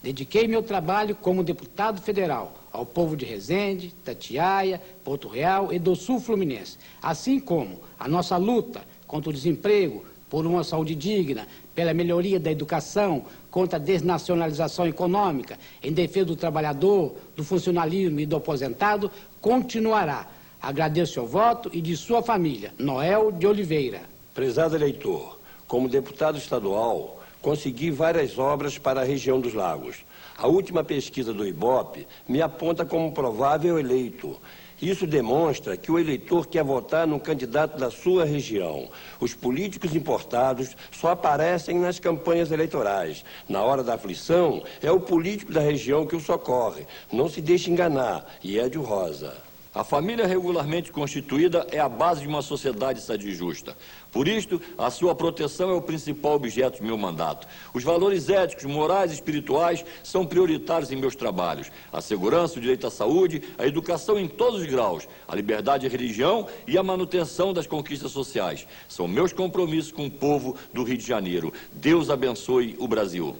Dediquei meu trabalho como deputado federal ao povo de Resende, Itatiaia, Porto Real e do Sul Fluminense, assim como a nossa luta contra o desemprego, por uma saúde digna, pela melhoria da educação, contra a desnacionalização econômica, em defesa do trabalhador, do funcionalismo e do aposentado, continuará. Agradeço seu voto e de sua família. Noel de Oliveira. Prezado eleitor, como deputado estadual, consegui várias obras para a região dos lagos. A última pesquisa do IBOP me aponta como provável eleito. Isso demonstra que o eleitor quer votar no candidato da sua região. Os políticos importados só aparecem nas campanhas eleitorais. Na hora da aflição, é o político da região que o socorre. Não se deixe enganar, Iédio Rosa. A família regularmente constituída é a base de uma sociedade sadia e justa. Por isto, a sua proteção é o principal objeto do meu mandato. Os valores éticos, morais e espirituais são prioritários em meus trabalhos. A segurança, o direito à saúde, a educação em todos os graus, a liberdade de religião e a manutenção das conquistas sociais. São meus compromissos com o povo do Rio de Janeiro. Deus abençoe o Brasil.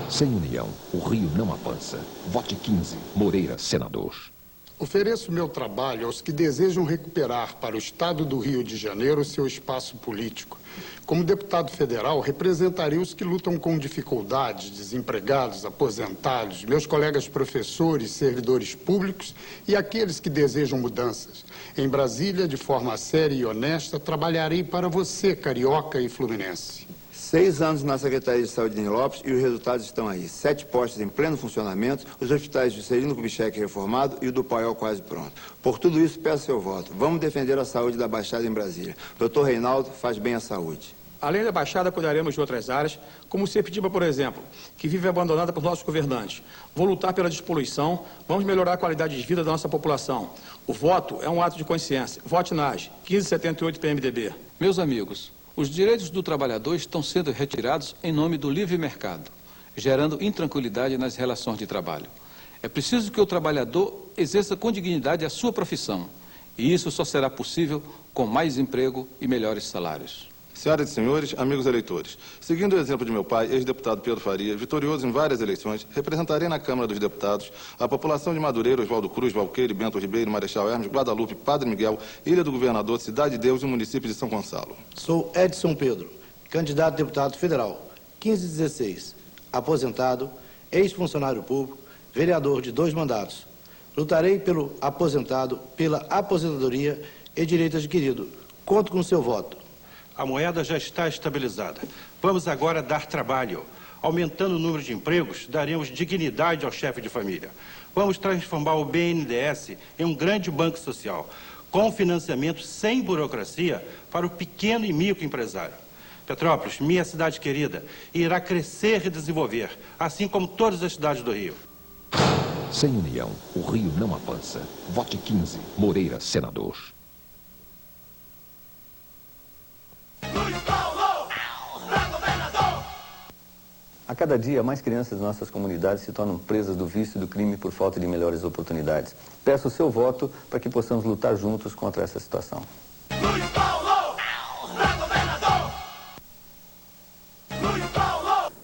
Sem união, o Rio não avança. Vote 15, Moreira, senador. Ofereço meu trabalho aos que desejam recuperar para o Estado do Rio de Janeiro seu espaço político. Como deputado federal, representarei os que lutam com dificuldades, desempregados, aposentados, meus colegas professores, servidores públicos e aqueles que desejam mudanças. Em Brasília, de forma séria e honesta, trabalharei para você, carioca e fluminense. 6 anos na Secretaria de Saúde de Nilo Lopes e os resultados estão aí. 7 postos em pleno funcionamento, os hospitais de Juscelino Kubitschek reformado e o do Paiol quase pronto. Por tudo isso, peço seu voto. Vamos defender a saúde da Baixada em Brasília. Dr. Reinaldo faz bem à saúde. Além da Baixada, cuidaremos de outras áreas, como Septiba, por exemplo, que vive abandonada por nossos governantes. Vou lutar pela despoluição, vamos melhorar a qualidade de vida da nossa população. O voto é um ato de consciência. Vote NAS, 1578 PMDB. Meus amigos, os direitos do trabalhador estão sendo retirados em nome do livre mercado, gerando intranquilidade nas relações de trabalho. É preciso que o trabalhador exerça com dignidade a sua profissão, e isso só será possível com mais emprego e melhores salários. Senhoras e senhores, amigos eleitores, seguindo o exemplo de meu pai, ex-deputado Pedro Faria, vitorioso em várias eleições, representarei na Câmara dos Deputados a população de Madureira, Oswaldo Cruz, Valqueire, Bento Ribeiro, Marechal Hermes, Guadalupe, Padre Miguel, Ilha do Governador, Cidade de Deus e o município de São Gonçalo. Sou Edson Pedro, candidato a deputado federal, 1516, aposentado, ex-funcionário público, vereador de 2 mandatos. Lutarei pelo aposentado, pela aposentadoria e direito adquirido. Conto com seu voto. A moeda já está estabilizada. Vamos agora dar trabalho. Aumentando o número de empregos, daremos dignidade ao chefe de família. Vamos transformar o BNDES em um grande banco social, com financiamento sem burocracia para o pequeno e microempresário. Petrópolis, minha cidade querida, irá crescer e desenvolver, assim como todas as cidades do Rio. Sem união, o Rio não avança. Vote 15, Moreira, senador. A cada dia, mais crianças de nossas comunidades se tornam presas do vício e do crime por falta de melhores oportunidades. Peço o seu voto para que possamos lutar juntos contra essa situação.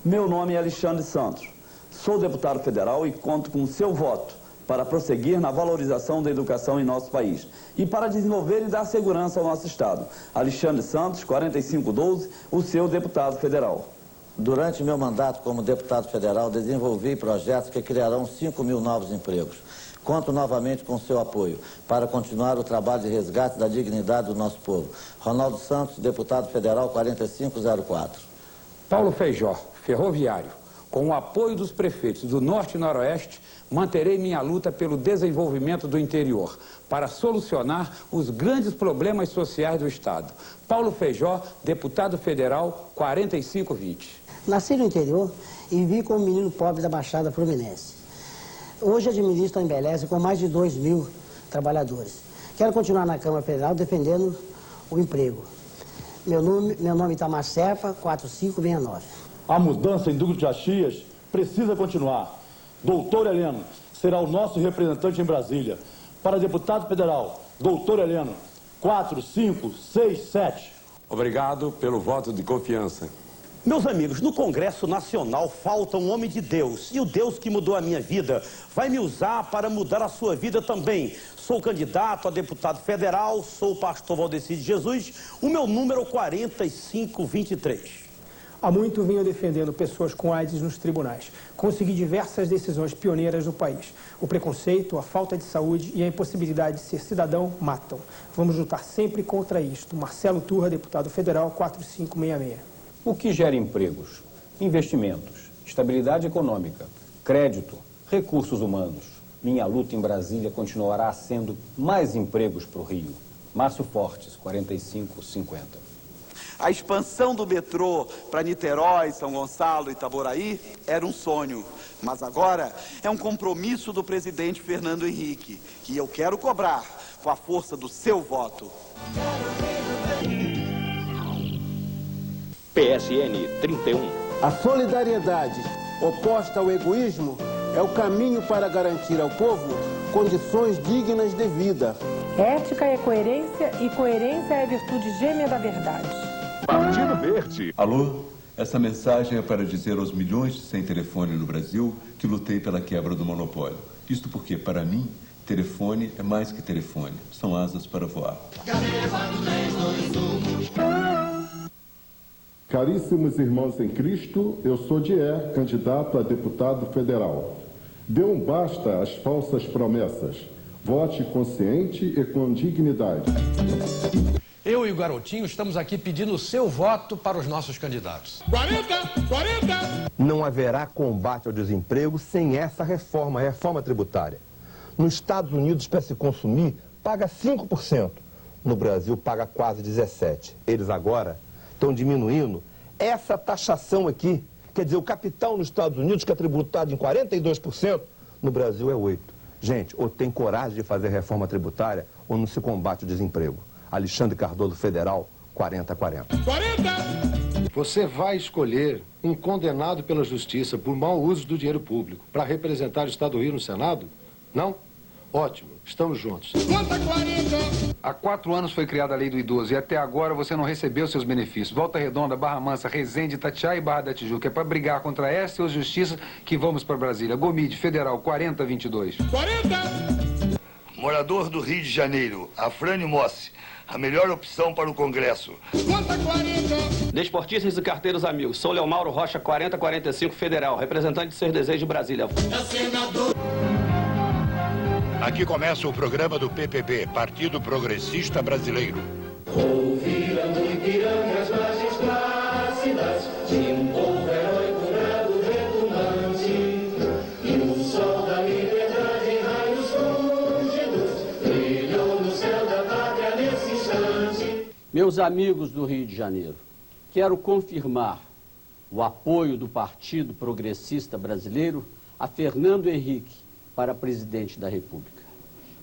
Meu nome é Alexandre Santos. Sou deputado federal e conto com o seu voto para prosseguir na valorização da educação em nosso país e para desenvolver e dar segurança ao nosso Estado. Alexandre Santos, 4512, o seu deputado federal. Durante meu mandato como deputado federal, desenvolvi projetos que criarão 5.000 novos empregos. Conto novamente com seu apoio para continuar o trabalho de resgate da dignidade do nosso povo. Ronaldo Santos, deputado federal, 4504. Paulo Feijó, ferroviário. Com o apoio dos prefeitos do Norte e Noroeste, manterei minha luta pelo desenvolvimento do interior, para solucionar os grandes problemas sociais do Estado. Paulo Feijó, deputado federal, 4520. Nasci no interior e vivi como menino pobre da Baixada Fluminense. Hoje administro a Embeleze com mais de 2.000 trabalhadores. Quero continuar na Câmara Federal defendendo o emprego. Meu nome está Macefa, 4569. A mudança em Duque de Caxias precisa continuar. Doutor Heleno será o nosso representante em Brasília. Para deputado federal, Doutor Heleno, 4567. Obrigado pelo voto de confiança. Meus amigos, no Congresso Nacional falta um homem de Deus. E o Deus que mudou a minha vida vai me usar para mudar a sua vida também. Sou candidato a deputado federal, sou o pastor Valdeci de Jesus. O meu número é 4523. Há muito venho defendendo pessoas com AIDS nos tribunais. Consegui diversas decisões pioneiras no país. O preconceito, a falta de saúde e a impossibilidade de ser cidadão matam. Vamos lutar sempre contra isto. Marcelo Turra, deputado federal, 4566. O que gera empregos, investimentos, estabilidade econômica, crédito, recursos humanos. Minha luta em Brasília continuará sendo mais empregos para o Rio. Márcio Fortes, 4550. A expansão do metrô para Niterói, São Gonçalo e Itaboraí era um sonho, mas agora é um compromisso do presidente Fernando Henrique, que eu quero cobrar com a força do seu voto. PSN 31. A solidariedade, oposta ao egoísmo, é o caminho para garantir ao povo condições dignas de vida. Ética é coerência e coerência é a virtude gêmea da verdade. Partido Verde. Alô? Essa mensagem é para dizer aos milhões sem telefone no Brasil que lutei pela quebra do monopólio. Isto porque, para mim, Telefone é mais que telefone, são asas para voar. Caríssimos irmãos em Cristo, eu sou Dier, candidato a deputado federal. Dê um basta às falsas promessas. Vote consciente e com dignidade. Eu e o Garotinho estamos aqui pedindo o seu voto para os nossos candidatos. 40! Não haverá combate ao desemprego sem essa reforma tributária. Nos Estados Unidos, para se consumir, paga 5%. No Brasil, paga quase 17%. Eles agora estão diminuindo essa taxação aqui. Quer dizer, o capital nos Estados Unidos, que é tributado em 42%, no Brasil é 8%. Gente, ou tem coragem de fazer reforma tributária, ou não se combate o desemprego. Alexandre Cardoso Federal, 40-40. 40! Você vai escolher um condenado pela justiça por mau uso do dinheiro público para representar o Estado do Rio no Senado? Não? Ótimo, estamos juntos. Conta 40! Há 4 anos foi criada a Lei do Idoso e até agora você não recebeu seus benefícios. Volta Redonda, Barra Mansa, Resende, Itatiaia e Barra da Tijuca. É para brigar contra essa e a justiça que vamos para Brasília. Gomide, Federal, 40-22. 40! Morador do Rio de Janeiro, Afrânio Mossi. A melhor opção para o Congresso. Conta 40! Desportistas e carteiros amigos. Sou Leomauro Rocha, 4045 Federal. Representante de Seus Desejos de Brasília. Aqui começa o programa do PPB, Partido Progressista Brasileiro. Ouviram do Ipiranga as margens plácidas de um povo heróico, brado, retumbante, e o sol da liberdade em raios fúlgidos brilhou no céu da pátria nesse instante. Meus amigos do Rio de Janeiro, quero confirmar o apoio do Partido Progressista Brasileiro a Fernando Henrique para presidente da República.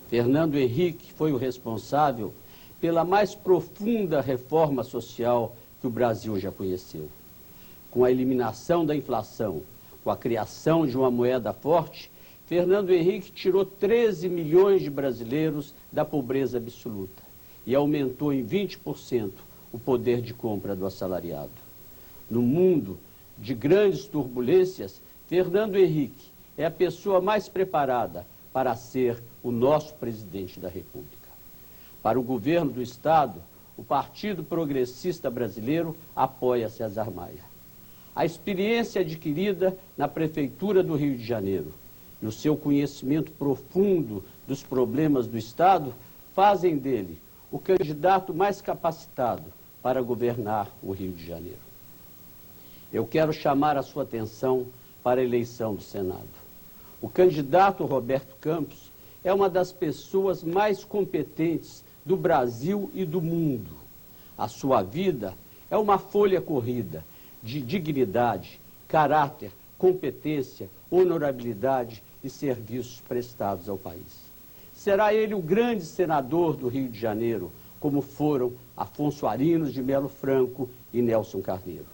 Fernando Henrique foi o responsável pela mais profunda reforma social que o Brasil já conheceu. Com a eliminação da inflação, com a criação de uma moeda forte, Fernando Henrique tirou 13 milhões de brasileiros da pobreza absoluta e aumentou em 20% o poder de compra do assalariado. No mundo de grandes turbulências, Fernando Henrique é a pessoa mais preparada para ser o nosso presidente da República. Para o governo do Estado, o Partido Progressista Brasileiro apoia César Maia. A experiência adquirida na Prefeitura do Rio de Janeiro e o seu conhecimento profundo dos problemas do Estado fazem dele o candidato mais capacitado para governar o Rio de Janeiro. Eu quero chamar a sua atenção para a eleição do Senado. O candidato Roberto Campos é uma das pessoas mais competentes do Brasil e do mundo. A sua vida é uma folha corrida de dignidade, caráter, competência, honorabilidade e serviços prestados ao país. Será ele o grande senador do Rio de Janeiro, como foram Afonso Arinos de Melo Franco e Nelson Carneiro.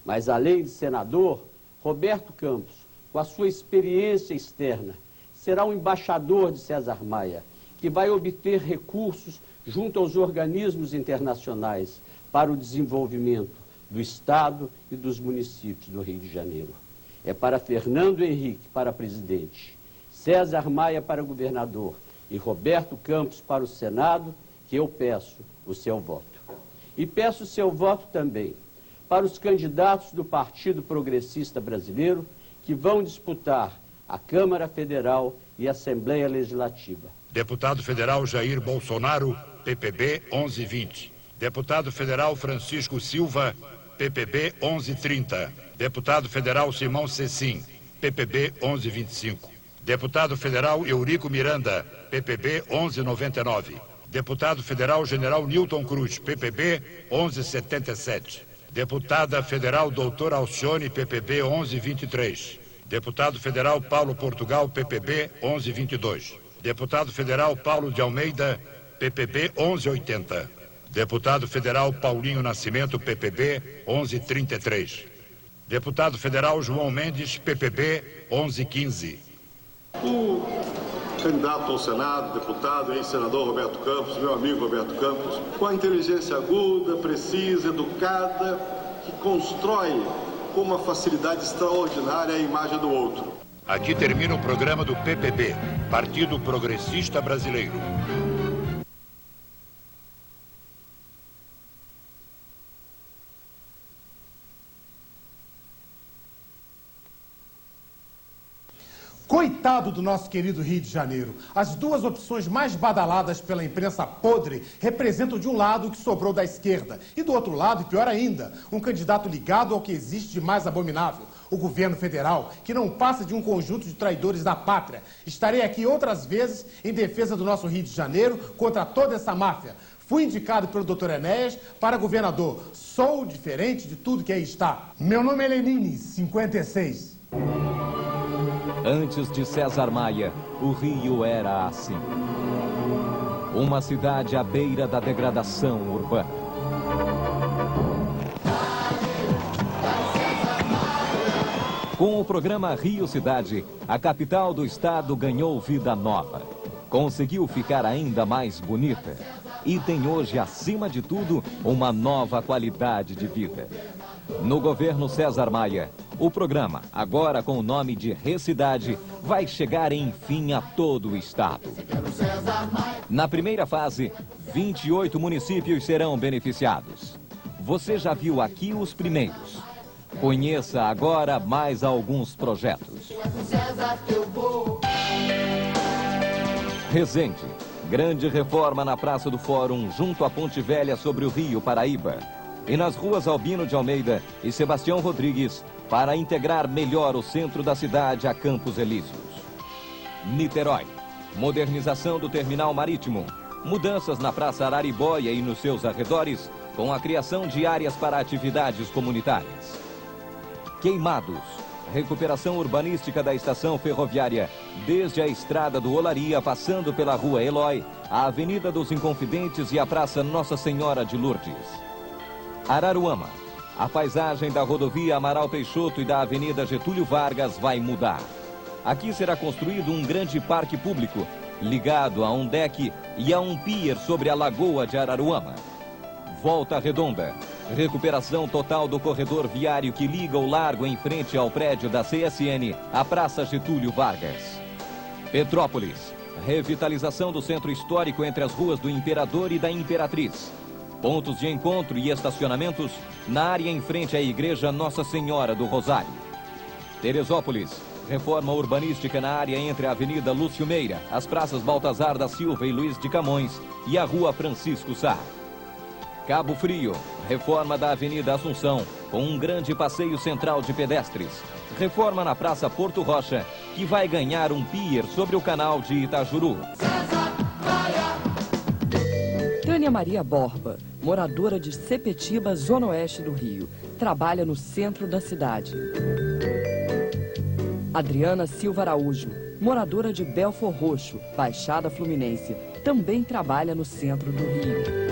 Mas, além de senador, Roberto Campos, com a sua experiência externa, será um embaixador de César Maia, que vai obter recursos junto aos organismos internacionais para o desenvolvimento do Estado e dos municípios do Rio de Janeiro. É para Fernando Henrique para presidente, César Maia para governador e Roberto Campos para o Senado que eu peço o seu voto. E peço o seu voto também para os candidatos do Partido Progressista Brasileiro que vão disputar a Câmara Federal e a Assembleia Legislativa. Deputado Federal Jair Bolsonaro, PPB 1120. Deputado Federal Francisco Silva, PPB 1130. Deputado Federal Simão Cecim, PPB 1125. Deputado Federal Eurico Miranda, PPB 1199. Deputado Federal General Newton Cruz, PPB 1177. Deputada Federal Doutora Alcione, PPB 1123. Deputado Federal Paulo Portugal, PPB 1122. Deputado Federal Paulo de Almeida, PPB 1180. Deputado Federal Paulinho Nascimento, PPB 1133. Deputado Federal João Mendes, PPB 1115. O candidato ao Senado, deputado e ex-senador Roberto Campos, meu amigo Roberto Campos, com a inteligência aguda, precisa, educada, que constrói com uma facilidade extraordinária a imagem do outro. Aqui termina o programa do PPB, Partido Progressista Brasileiro. Coitado do nosso querido Rio de Janeiro. As duas opções mais badaladas pela imprensa podre representam de um lado o que sobrou da esquerda e do outro lado, e pior ainda, um candidato ligado ao que existe de mais abominável, o governo federal, que não passa de um conjunto de traidores da pátria. Estarei aqui outras vezes em defesa do nosso Rio de Janeiro contra toda essa máfia. Fui indicado pelo Dr. Enéas para governador. Sou diferente de tudo que aí está. Meu nome é Lenine, 56. Antes de César Maia, o Rio era assim. Uma cidade à beira da degradação urbana. Com o programa Rio Cidade, a capital do estado ganhou vida nova. Conseguiu ficar ainda mais bonita. E tem hoje, acima de tudo, uma nova qualidade de vida. No governo César Maia, o programa, agora com o nome de Recidade, vai chegar enfim a todo o estado. Na primeira fase, 28 municípios serão beneficiados. Você já viu aqui os primeiros. Conheça agora mais alguns projetos. Resende, grande reforma na Praça do Fórum, junto à Ponte Velha sobre o Rio Paraíba. E nas ruas Albino de Almeida e Sebastião Rodrigues, para integrar melhor o centro da cidade a Campos Elíseos. Niterói, modernização do terminal marítimo, mudanças na Praça Araribóia e nos seus arredores, com a criação de áreas para atividades comunitárias. Queimados, recuperação urbanística da estação ferroviária, desde a estrada do Olaria, passando pela Rua Eloy, a Avenida dos Inconfidentes e a Praça Nossa Senhora de Lourdes. Araruama, a paisagem da rodovia Amaral Peixoto e da Avenida Getúlio Vargas vai mudar. Aqui será construído um grande parque público, ligado a um deck e a um pier sobre a Lagoa de Araruama. Volta Redonda, recuperação total do corredor viário que liga o largo em frente ao prédio da CSN à Praça Getúlio Vargas. Petrópolis, revitalização do centro histórico entre as ruas do Imperador e da Imperatriz. Pontos de encontro e estacionamentos na área em frente à Igreja Nossa Senhora do Rosário. Teresópolis, reforma urbanística na área entre a Avenida Lúcio Meira, as praças Baltazar da Silva e Luiz de Camões e a Rua Francisco Sá. Cabo Frio, reforma da Avenida Assunção, com um grande passeio central de pedestres. Reforma na Praça Porto Rocha, que vai ganhar um pier sobre o canal de Itajuru. Tânia Maria Borba, moradora de Sepetiba, zona oeste do Rio, trabalha no centro da cidade. Adriana Silva Araújo, moradora de Belfor Roxo, Baixada Fluminense, também trabalha no centro do Rio.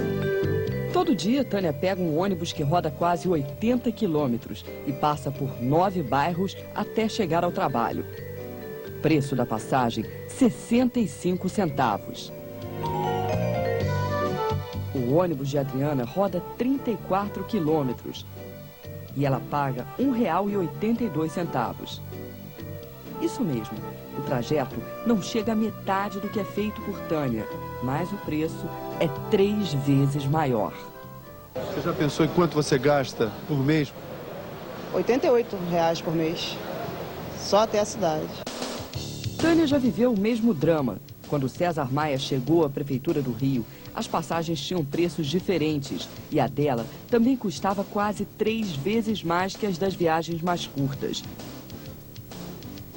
Todo dia, Tânia pega um ônibus que roda quase 80 quilômetros e passa por 9 bairros até chegar ao trabalho. Preço da passagem, 65 centavos. O ônibus de Adriana roda 34 quilômetros e ela paga R$ 1,82. Isso mesmo, o trajeto não chega à metade do que é feito por Tânia, mas o preço é 3 vezes maior. Você já pensou em quanto você gasta por mês? R$ 88 por mês, só até a cidade. Tânia já viveu o mesmo drama. Quando César Maia chegou à Prefeitura do Rio, as passagens tinham preços diferentes e a dela também custava quase 3 vezes mais que as das viagens mais curtas.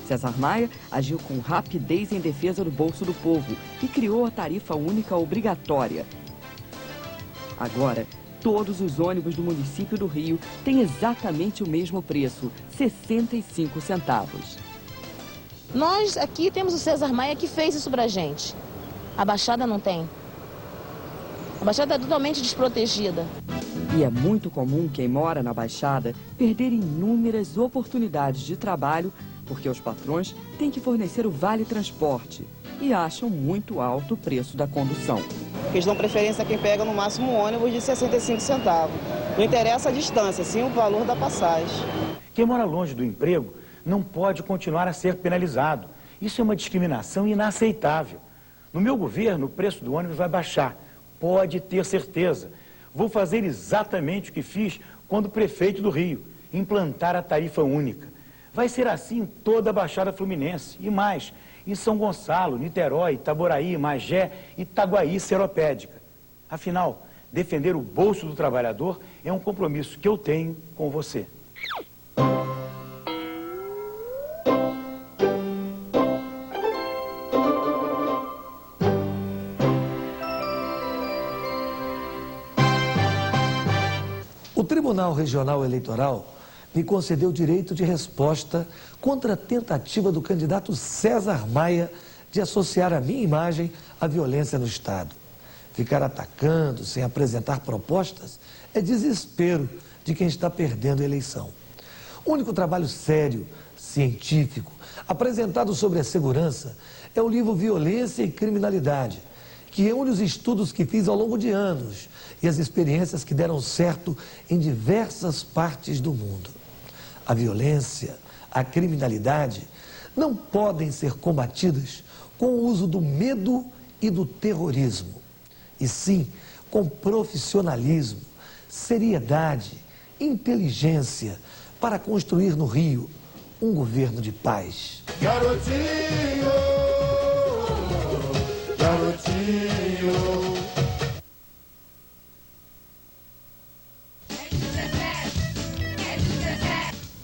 César Maia agiu com rapidez em defesa do bolso do povo e criou a tarifa única obrigatória. Agora, todos os ônibus do município do Rio têm exatamente o mesmo preço, 65 centavos. Nós aqui temos o César Maia que fez isso pra gente. A Baixada não tem. A Baixada é totalmente desprotegida. E é muito comum quem mora na Baixada perder inúmeras oportunidades de trabalho porque os patrões têm que fornecer o vale transporte e acham muito alto o preço da condução. Eles dão preferência a quem pega no máximo um ônibus de 65 centavos. Não interessa a distância, sim o valor da passagem. Quem mora longe do emprego não pode continuar a ser penalizado. Isso é uma discriminação inaceitável. No meu governo, o preço do ônibus vai baixar. Pode ter certeza. Vou fazer exatamente o que fiz quando prefeito do Rio, implantar a tarifa única. Vai ser assim em toda a Baixada Fluminense e mais, em São Gonçalo, Niterói, Itaboraí, Magé, Itaguaí, Seropédica. Afinal, defender o bolso do trabalhador é um compromisso que eu tenho com você. O Tribunal Regional Eleitoral me concedeu direito de resposta contra a tentativa do candidato César Maia de associar a minha imagem à violência no Estado. Ficar atacando sem apresentar propostas é desespero de quem está perdendo a eleição. O único trabalho sério, científico, apresentado sobre a segurança é o livro Violência e Criminalidade, que reúne os estudos que fiz ao longo de anos e as experiências que deram certo em diversas partes do mundo. A violência, a criminalidade não podem ser combatidas com o uso do medo e do terrorismo, e sim com profissionalismo, seriedade, inteligência, para construir no Rio um governo de paz. Garotinho, garotinho.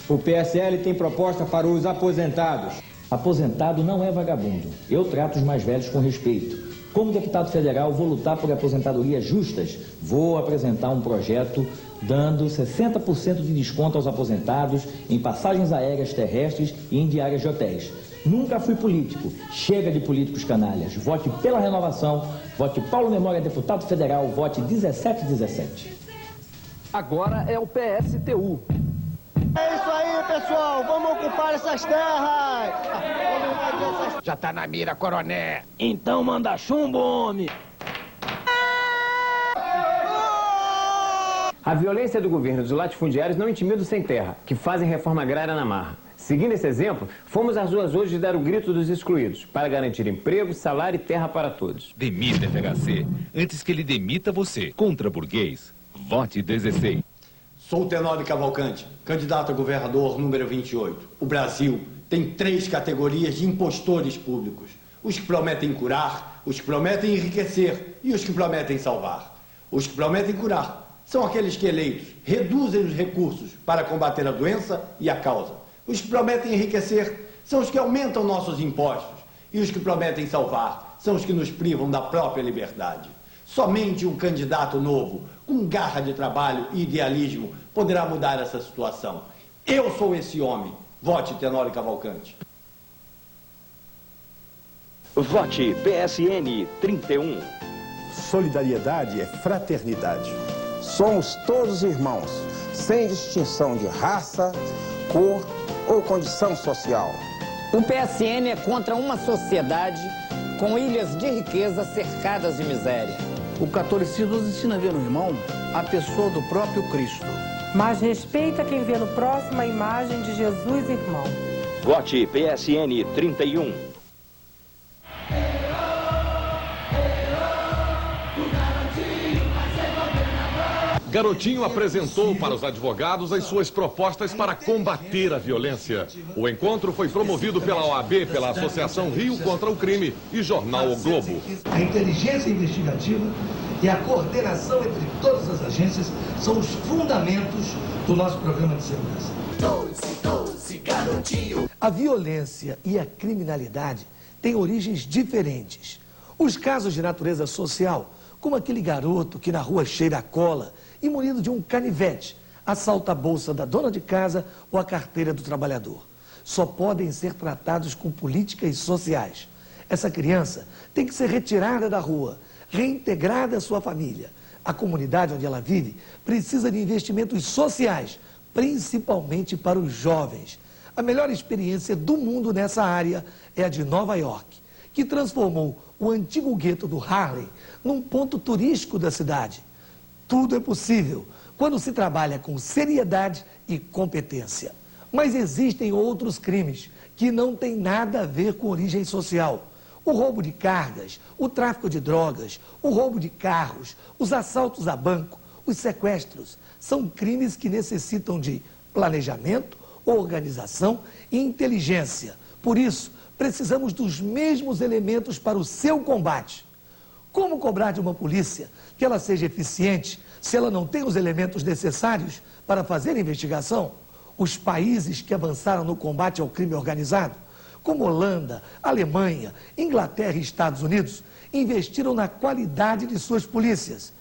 O PSL tem proposta para os aposentados. Aposentado não é vagabundo. Eu trato os mais velhos com respeito. Como deputado federal, vou lutar por aposentadorias justas. Vou apresentar um projeto dando 60% de desconto aos aposentados em passagens aéreas terrestres e em diárias de hotéis. Nunca fui político. Chega de políticos canalhas. Vote pela renovação. Vote Paulo Memória deputado federal. Vote 1717. Agora é o PSTU. É isso aí, pessoal. Vamos ocupar essas terras. Já tá na mira, coroné. Então manda chumbo, homem. A violência do governo dos latifundiários não intimida os sem terra, que fazem reforma agrária na marra. Seguindo esse exemplo, fomos às ruas hoje dar o grito dos excluídos, para garantir emprego, salário e terra para todos. Demita FHC, antes que ele demita você. Contra burguês, vote 16. Sou o Tenório Cavalcante, candidato a governador número 28. O Brasil tem 3 categorias de impostores públicos. Os que prometem curar, os que prometem enriquecer e os que prometem salvar. Os que prometem curar são aqueles que, eleitos, reduzem os recursos para combater a doença e a causa. Os que prometem enriquecer são os que aumentam nossos impostos. E os que prometem salvar são os que nos privam da própria liberdade. Somente um candidato novo, com garra de trabalho e idealismo, poderá mudar essa situação. Eu sou esse homem. Vote Tenório Cavalcante. Vote PSN 31. Solidariedade é fraternidade. Somos todos irmãos, sem distinção de raça, cor ou condição social. O PSN é contra uma sociedade com ilhas de riqueza cercadas de miséria. O catolicismo nos ensina a ver no irmão a pessoa do próprio Cristo. Mas respeita quem vê no próximo a imagem de Jesus, irmão. Vote PSN 31. Garotinho apresentou para os advogados as suas propostas para combater a violência. O encontro foi promovido pela OAB, pela Associação Rio contra o Crime e Jornal O Globo. A inteligência investigativa e a coordenação entre todas as agências são os fundamentos do nosso programa de segurança. 12, garotinho. A violência e a criminalidade têm origens diferentes. Os casos de natureza social, como aquele garoto que na rua cheira a cola e, munido de um canivete, assalta a bolsa da dona de casa ou a carteira do trabalhador, só podem ser tratados com políticas sociais. Essa criança tem que ser retirada da rua, reintegrada à sua família. A comunidade onde ela vive precisa de investimentos sociais, principalmente para os jovens. A melhor experiência do mundo nessa área é a de Nova York, que transformou o antigo gueto do Harlem num ponto turístico da cidade. Tudo é possível quando se trabalha com seriedade e competência. Mas existem outros crimes que não têm nada a ver com origem social. O roubo de cargas, o tráfico de drogas, o roubo de carros, os assaltos a banco, os sequestros, são crimes que necessitam de planejamento, organização e inteligência. Por isso, precisamos dos mesmos elementos para o seu combate. Como cobrar de uma polícia que ela seja eficiente se ela não tem os elementos necessários para fazer a investigação? Os países que avançaram no combate ao crime organizado, como Holanda, Alemanha, Inglaterra e Estados Unidos, investiram na qualidade de suas polícias.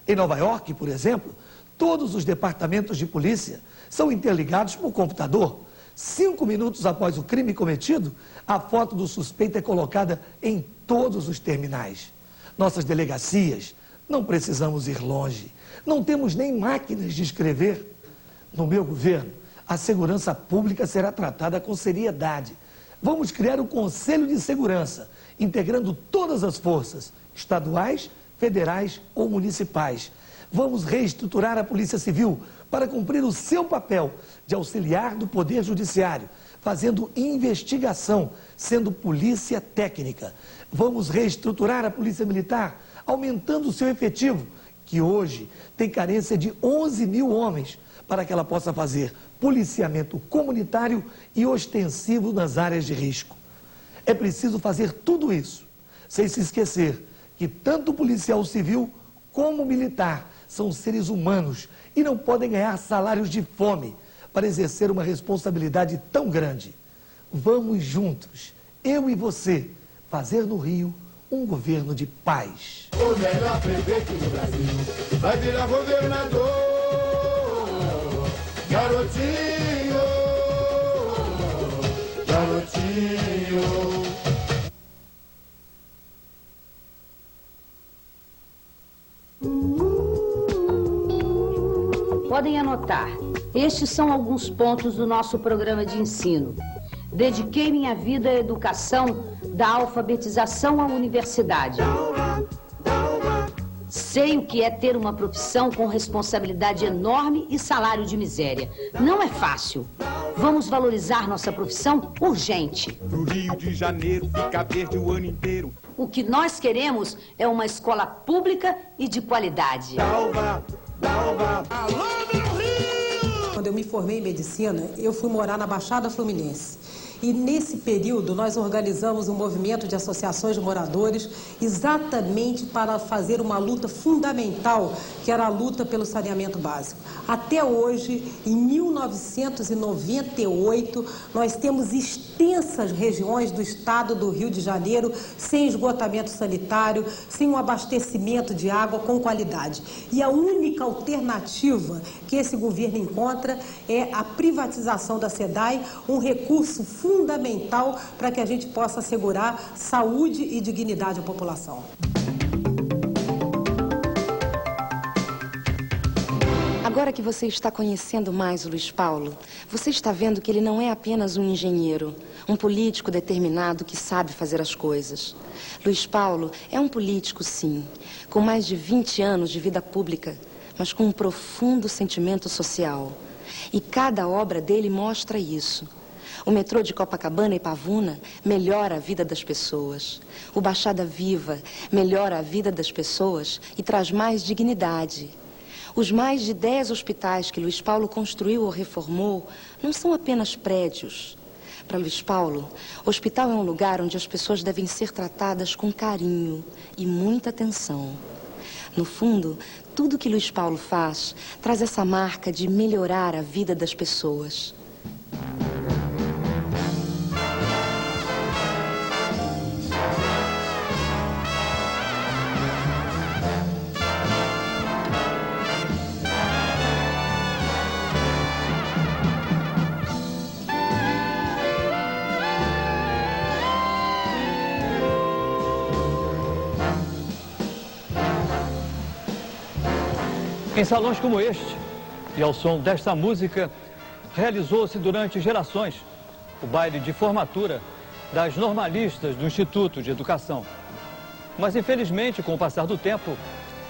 Em Nova York, por exemplo, todos os departamentos de polícia são interligados por computador. 5 minutos após o crime cometido, a foto do suspeito é colocada em todos os terminais. Nossas delegacias, não precisamos ir longe. Não temos nem máquinas de escrever. No meu governo, a segurança pública será tratada com seriedade. Vamos criar o Conselho de Segurança, integrando todas as forças, estaduais, federais ou municipais. Vamos reestruturar a Polícia Civil para cumprir o seu papel de auxiliar do Poder Judiciário, fazendo investigação, sendo polícia técnica. Vamos reestruturar a Polícia Militar, aumentando o seu efetivo, que hoje tem carência de 11 mil homens, para que ela possa fazer policiamento comunitário e ostensivo nas áreas de risco. É preciso fazer tudo isso, sem se esquecer que tanto o policial civil como o militar são seres humanos e não podem ganhar salários de fome para exercer uma responsabilidade tão grande. Vamos juntos, eu e você, fazer no Rio um governo de paz. O melhor prefeito do Brasil vai virar governador. Garotinho, garotinho. Podem anotar, estes são alguns pontos do nosso programa de ensino. Dediquei minha vida à educação, da alfabetização à universidade. Sei o que é ter uma profissão com responsabilidade enorme e salário de miséria. Não é fácil. Vamos valorizar nossa profissão urgente. No Rio de Janeiro fica verde o ano inteiro. O que nós queremos é uma escola pública e de qualidade. Dalva, Dalva. Alô, meu Rio! Quando eu me formei em medicina, eu fui morar na Baixada Fluminense. E nesse período nós organizamos um movimento de associações de moradores exatamente para fazer uma luta fundamental, que era a luta pelo saneamento básico. Até hoje, em 1998, nós temos extensas regiões do estado do Rio de Janeiro sem esgotamento sanitário, sem um abastecimento de água com qualidade. E a única alternativa que esse governo encontra é a privatização da SEDAI, um recurso fundamental para que a gente possa assegurar saúde e dignidade à população. Agora que você está conhecendo mais o Luiz Paulo, você está vendo que ele não é apenas um engenheiro, um político determinado que sabe fazer as coisas. Luiz Paulo é um político, sim, com mais de 20 anos de vida pública, mas com um profundo sentimento social. E cada obra dele mostra isso. O metrô de Copacabana e Pavuna melhora a vida das pessoas. O Baixada Viva melhora a vida das pessoas e traz mais dignidade. Os mais de 10 hospitais que Luiz Paulo construiu ou reformou não são apenas prédios. Para Luiz Paulo, o hospital é um lugar onde as pessoas devem ser tratadas com carinho e muita atenção. No fundo, tudo que Luiz Paulo faz traz essa marca de melhorar a vida das pessoas. Em salões como este, e ao som desta música, realizou-se durante gerações o baile de formatura das normalistas do Instituto de Educação. Mas, infelizmente, com o passar do tempo,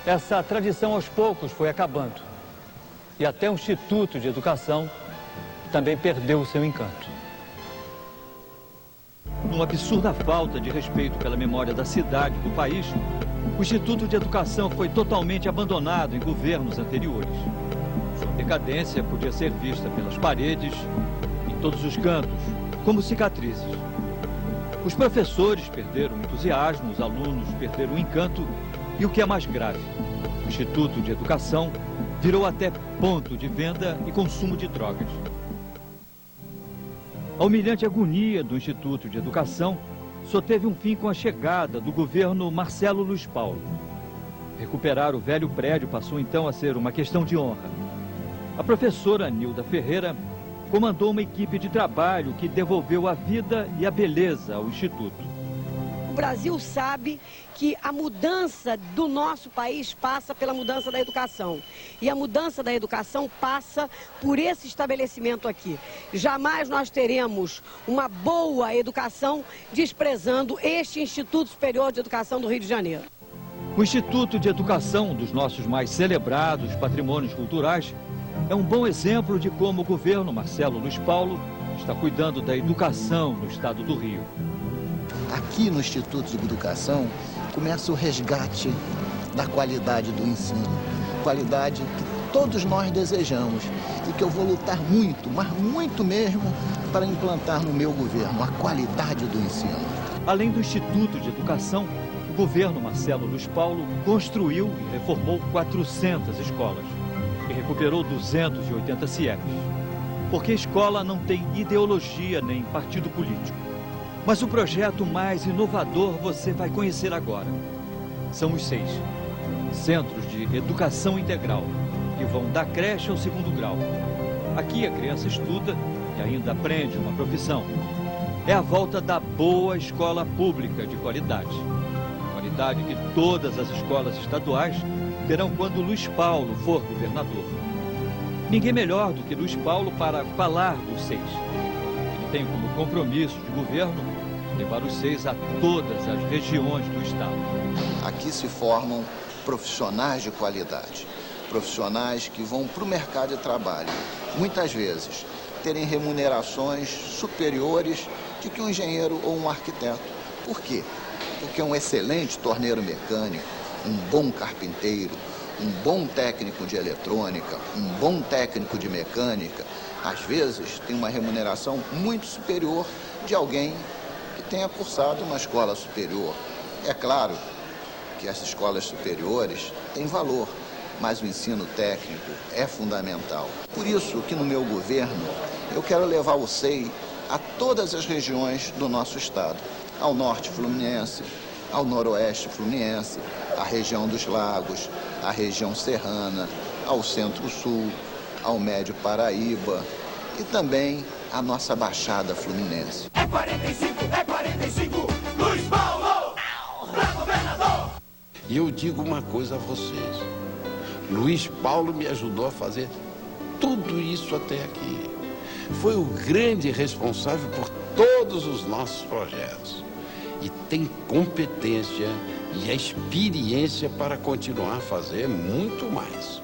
essa tradição aos poucos foi acabando. E até o Instituto de Educação também perdeu o seu encanto. Numa absurda falta de respeito pela memória da cidade e do país, o Instituto de Educação foi totalmente abandonado em governos anteriores. Sua decadência podia ser vista pelas paredes, em todos os cantos, como cicatrizes. Os professores perderam o entusiasmo, os alunos perderam o encanto e, o que é mais grave, o Instituto de Educação virou até ponto de venda e consumo de drogas. A humilhante agonia do Instituto de Educação só teve um fim com a chegada do governo Marcelo Luiz Paulo. Recuperar o velho prédio passou então a ser uma questão de honra. A professora Nilda Ferreira comandou uma equipe de trabalho que devolveu a vida e a beleza ao Instituto. O Brasil sabe que a mudança do nosso país passa pela mudança da educação. E a mudança da educação passa por esse estabelecimento aqui. Jamais nós teremos uma boa educação desprezando este Instituto Superior de Educação do Rio de Janeiro. O Instituto de Educação, um dos nossos mais celebrados patrimônios culturais, é um bom exemplo de como o governo Marcelo Luiz Paulo está cuidando da educação no estado do Rio. Aqui no Instituto de Educação começa o resgate da qualidade do ensino. Qualidade que todos nós desejamos e que eu vou lutar muito, mas muito mesmo, para implantar no meu governo, a qualidade do ensino. Além do Instituto de Educação, o governo Marcelo Luiz Paulo construiu e reformou 400 escolas e recuperou 280 CIEPs. Porque escola não tem ideologia nem partido político. Mas o projeto mais inovador você vai conhecer agora. São os 6 Centros de Educação Integral, que vão da creche ao 2º grau. Aqui a criança estuda e ainda aprende uma profissão. É a volta da boa escola pública de qualidade. Qualidade que todas as escolas estaduais terão quando Luiz Paulo for governador. Ninguém melhor do que Luiz Paulo para falar dos 6. Ele tem como compromisso de governo levar os 6 a todas as regiões do estado. Aqui se formam profissionais de qualidade, profissionais que vão para o mercado de trabalho, muitas vezes terem remunerações superiores de que um engenheiro ou um arquiteto. Por quê? Porque um excelente torneiro mecânico, um bom carpinteiro, um bom técnico de eletrônica, um bom técnico de mecânica, às vezes tem uma remuneração muito superior de alguém que tenha cursado uma escola superior. É claro que as escolas superiores têm valor, mas o ensino técnico é fundamental. Por isso que no meu governo eu quero levar o SEI a todas as regiões do nosso estado, ao norte fluminense, ao noroeste fluminense, à região dos lagos, à região serrana, ao centro-sul, ao médio Paraíba e também à nossa Baixada Fluminense. É 45, Luiz Paulo, pra governador! E eu digo uma coisa a vocês, Luiz Paulo me ajudou a fazer tudo isso até aqui. Foi o grande responsável por todos os nossos projetos. E tem competência e a experiência para continuar a fazer muito mais.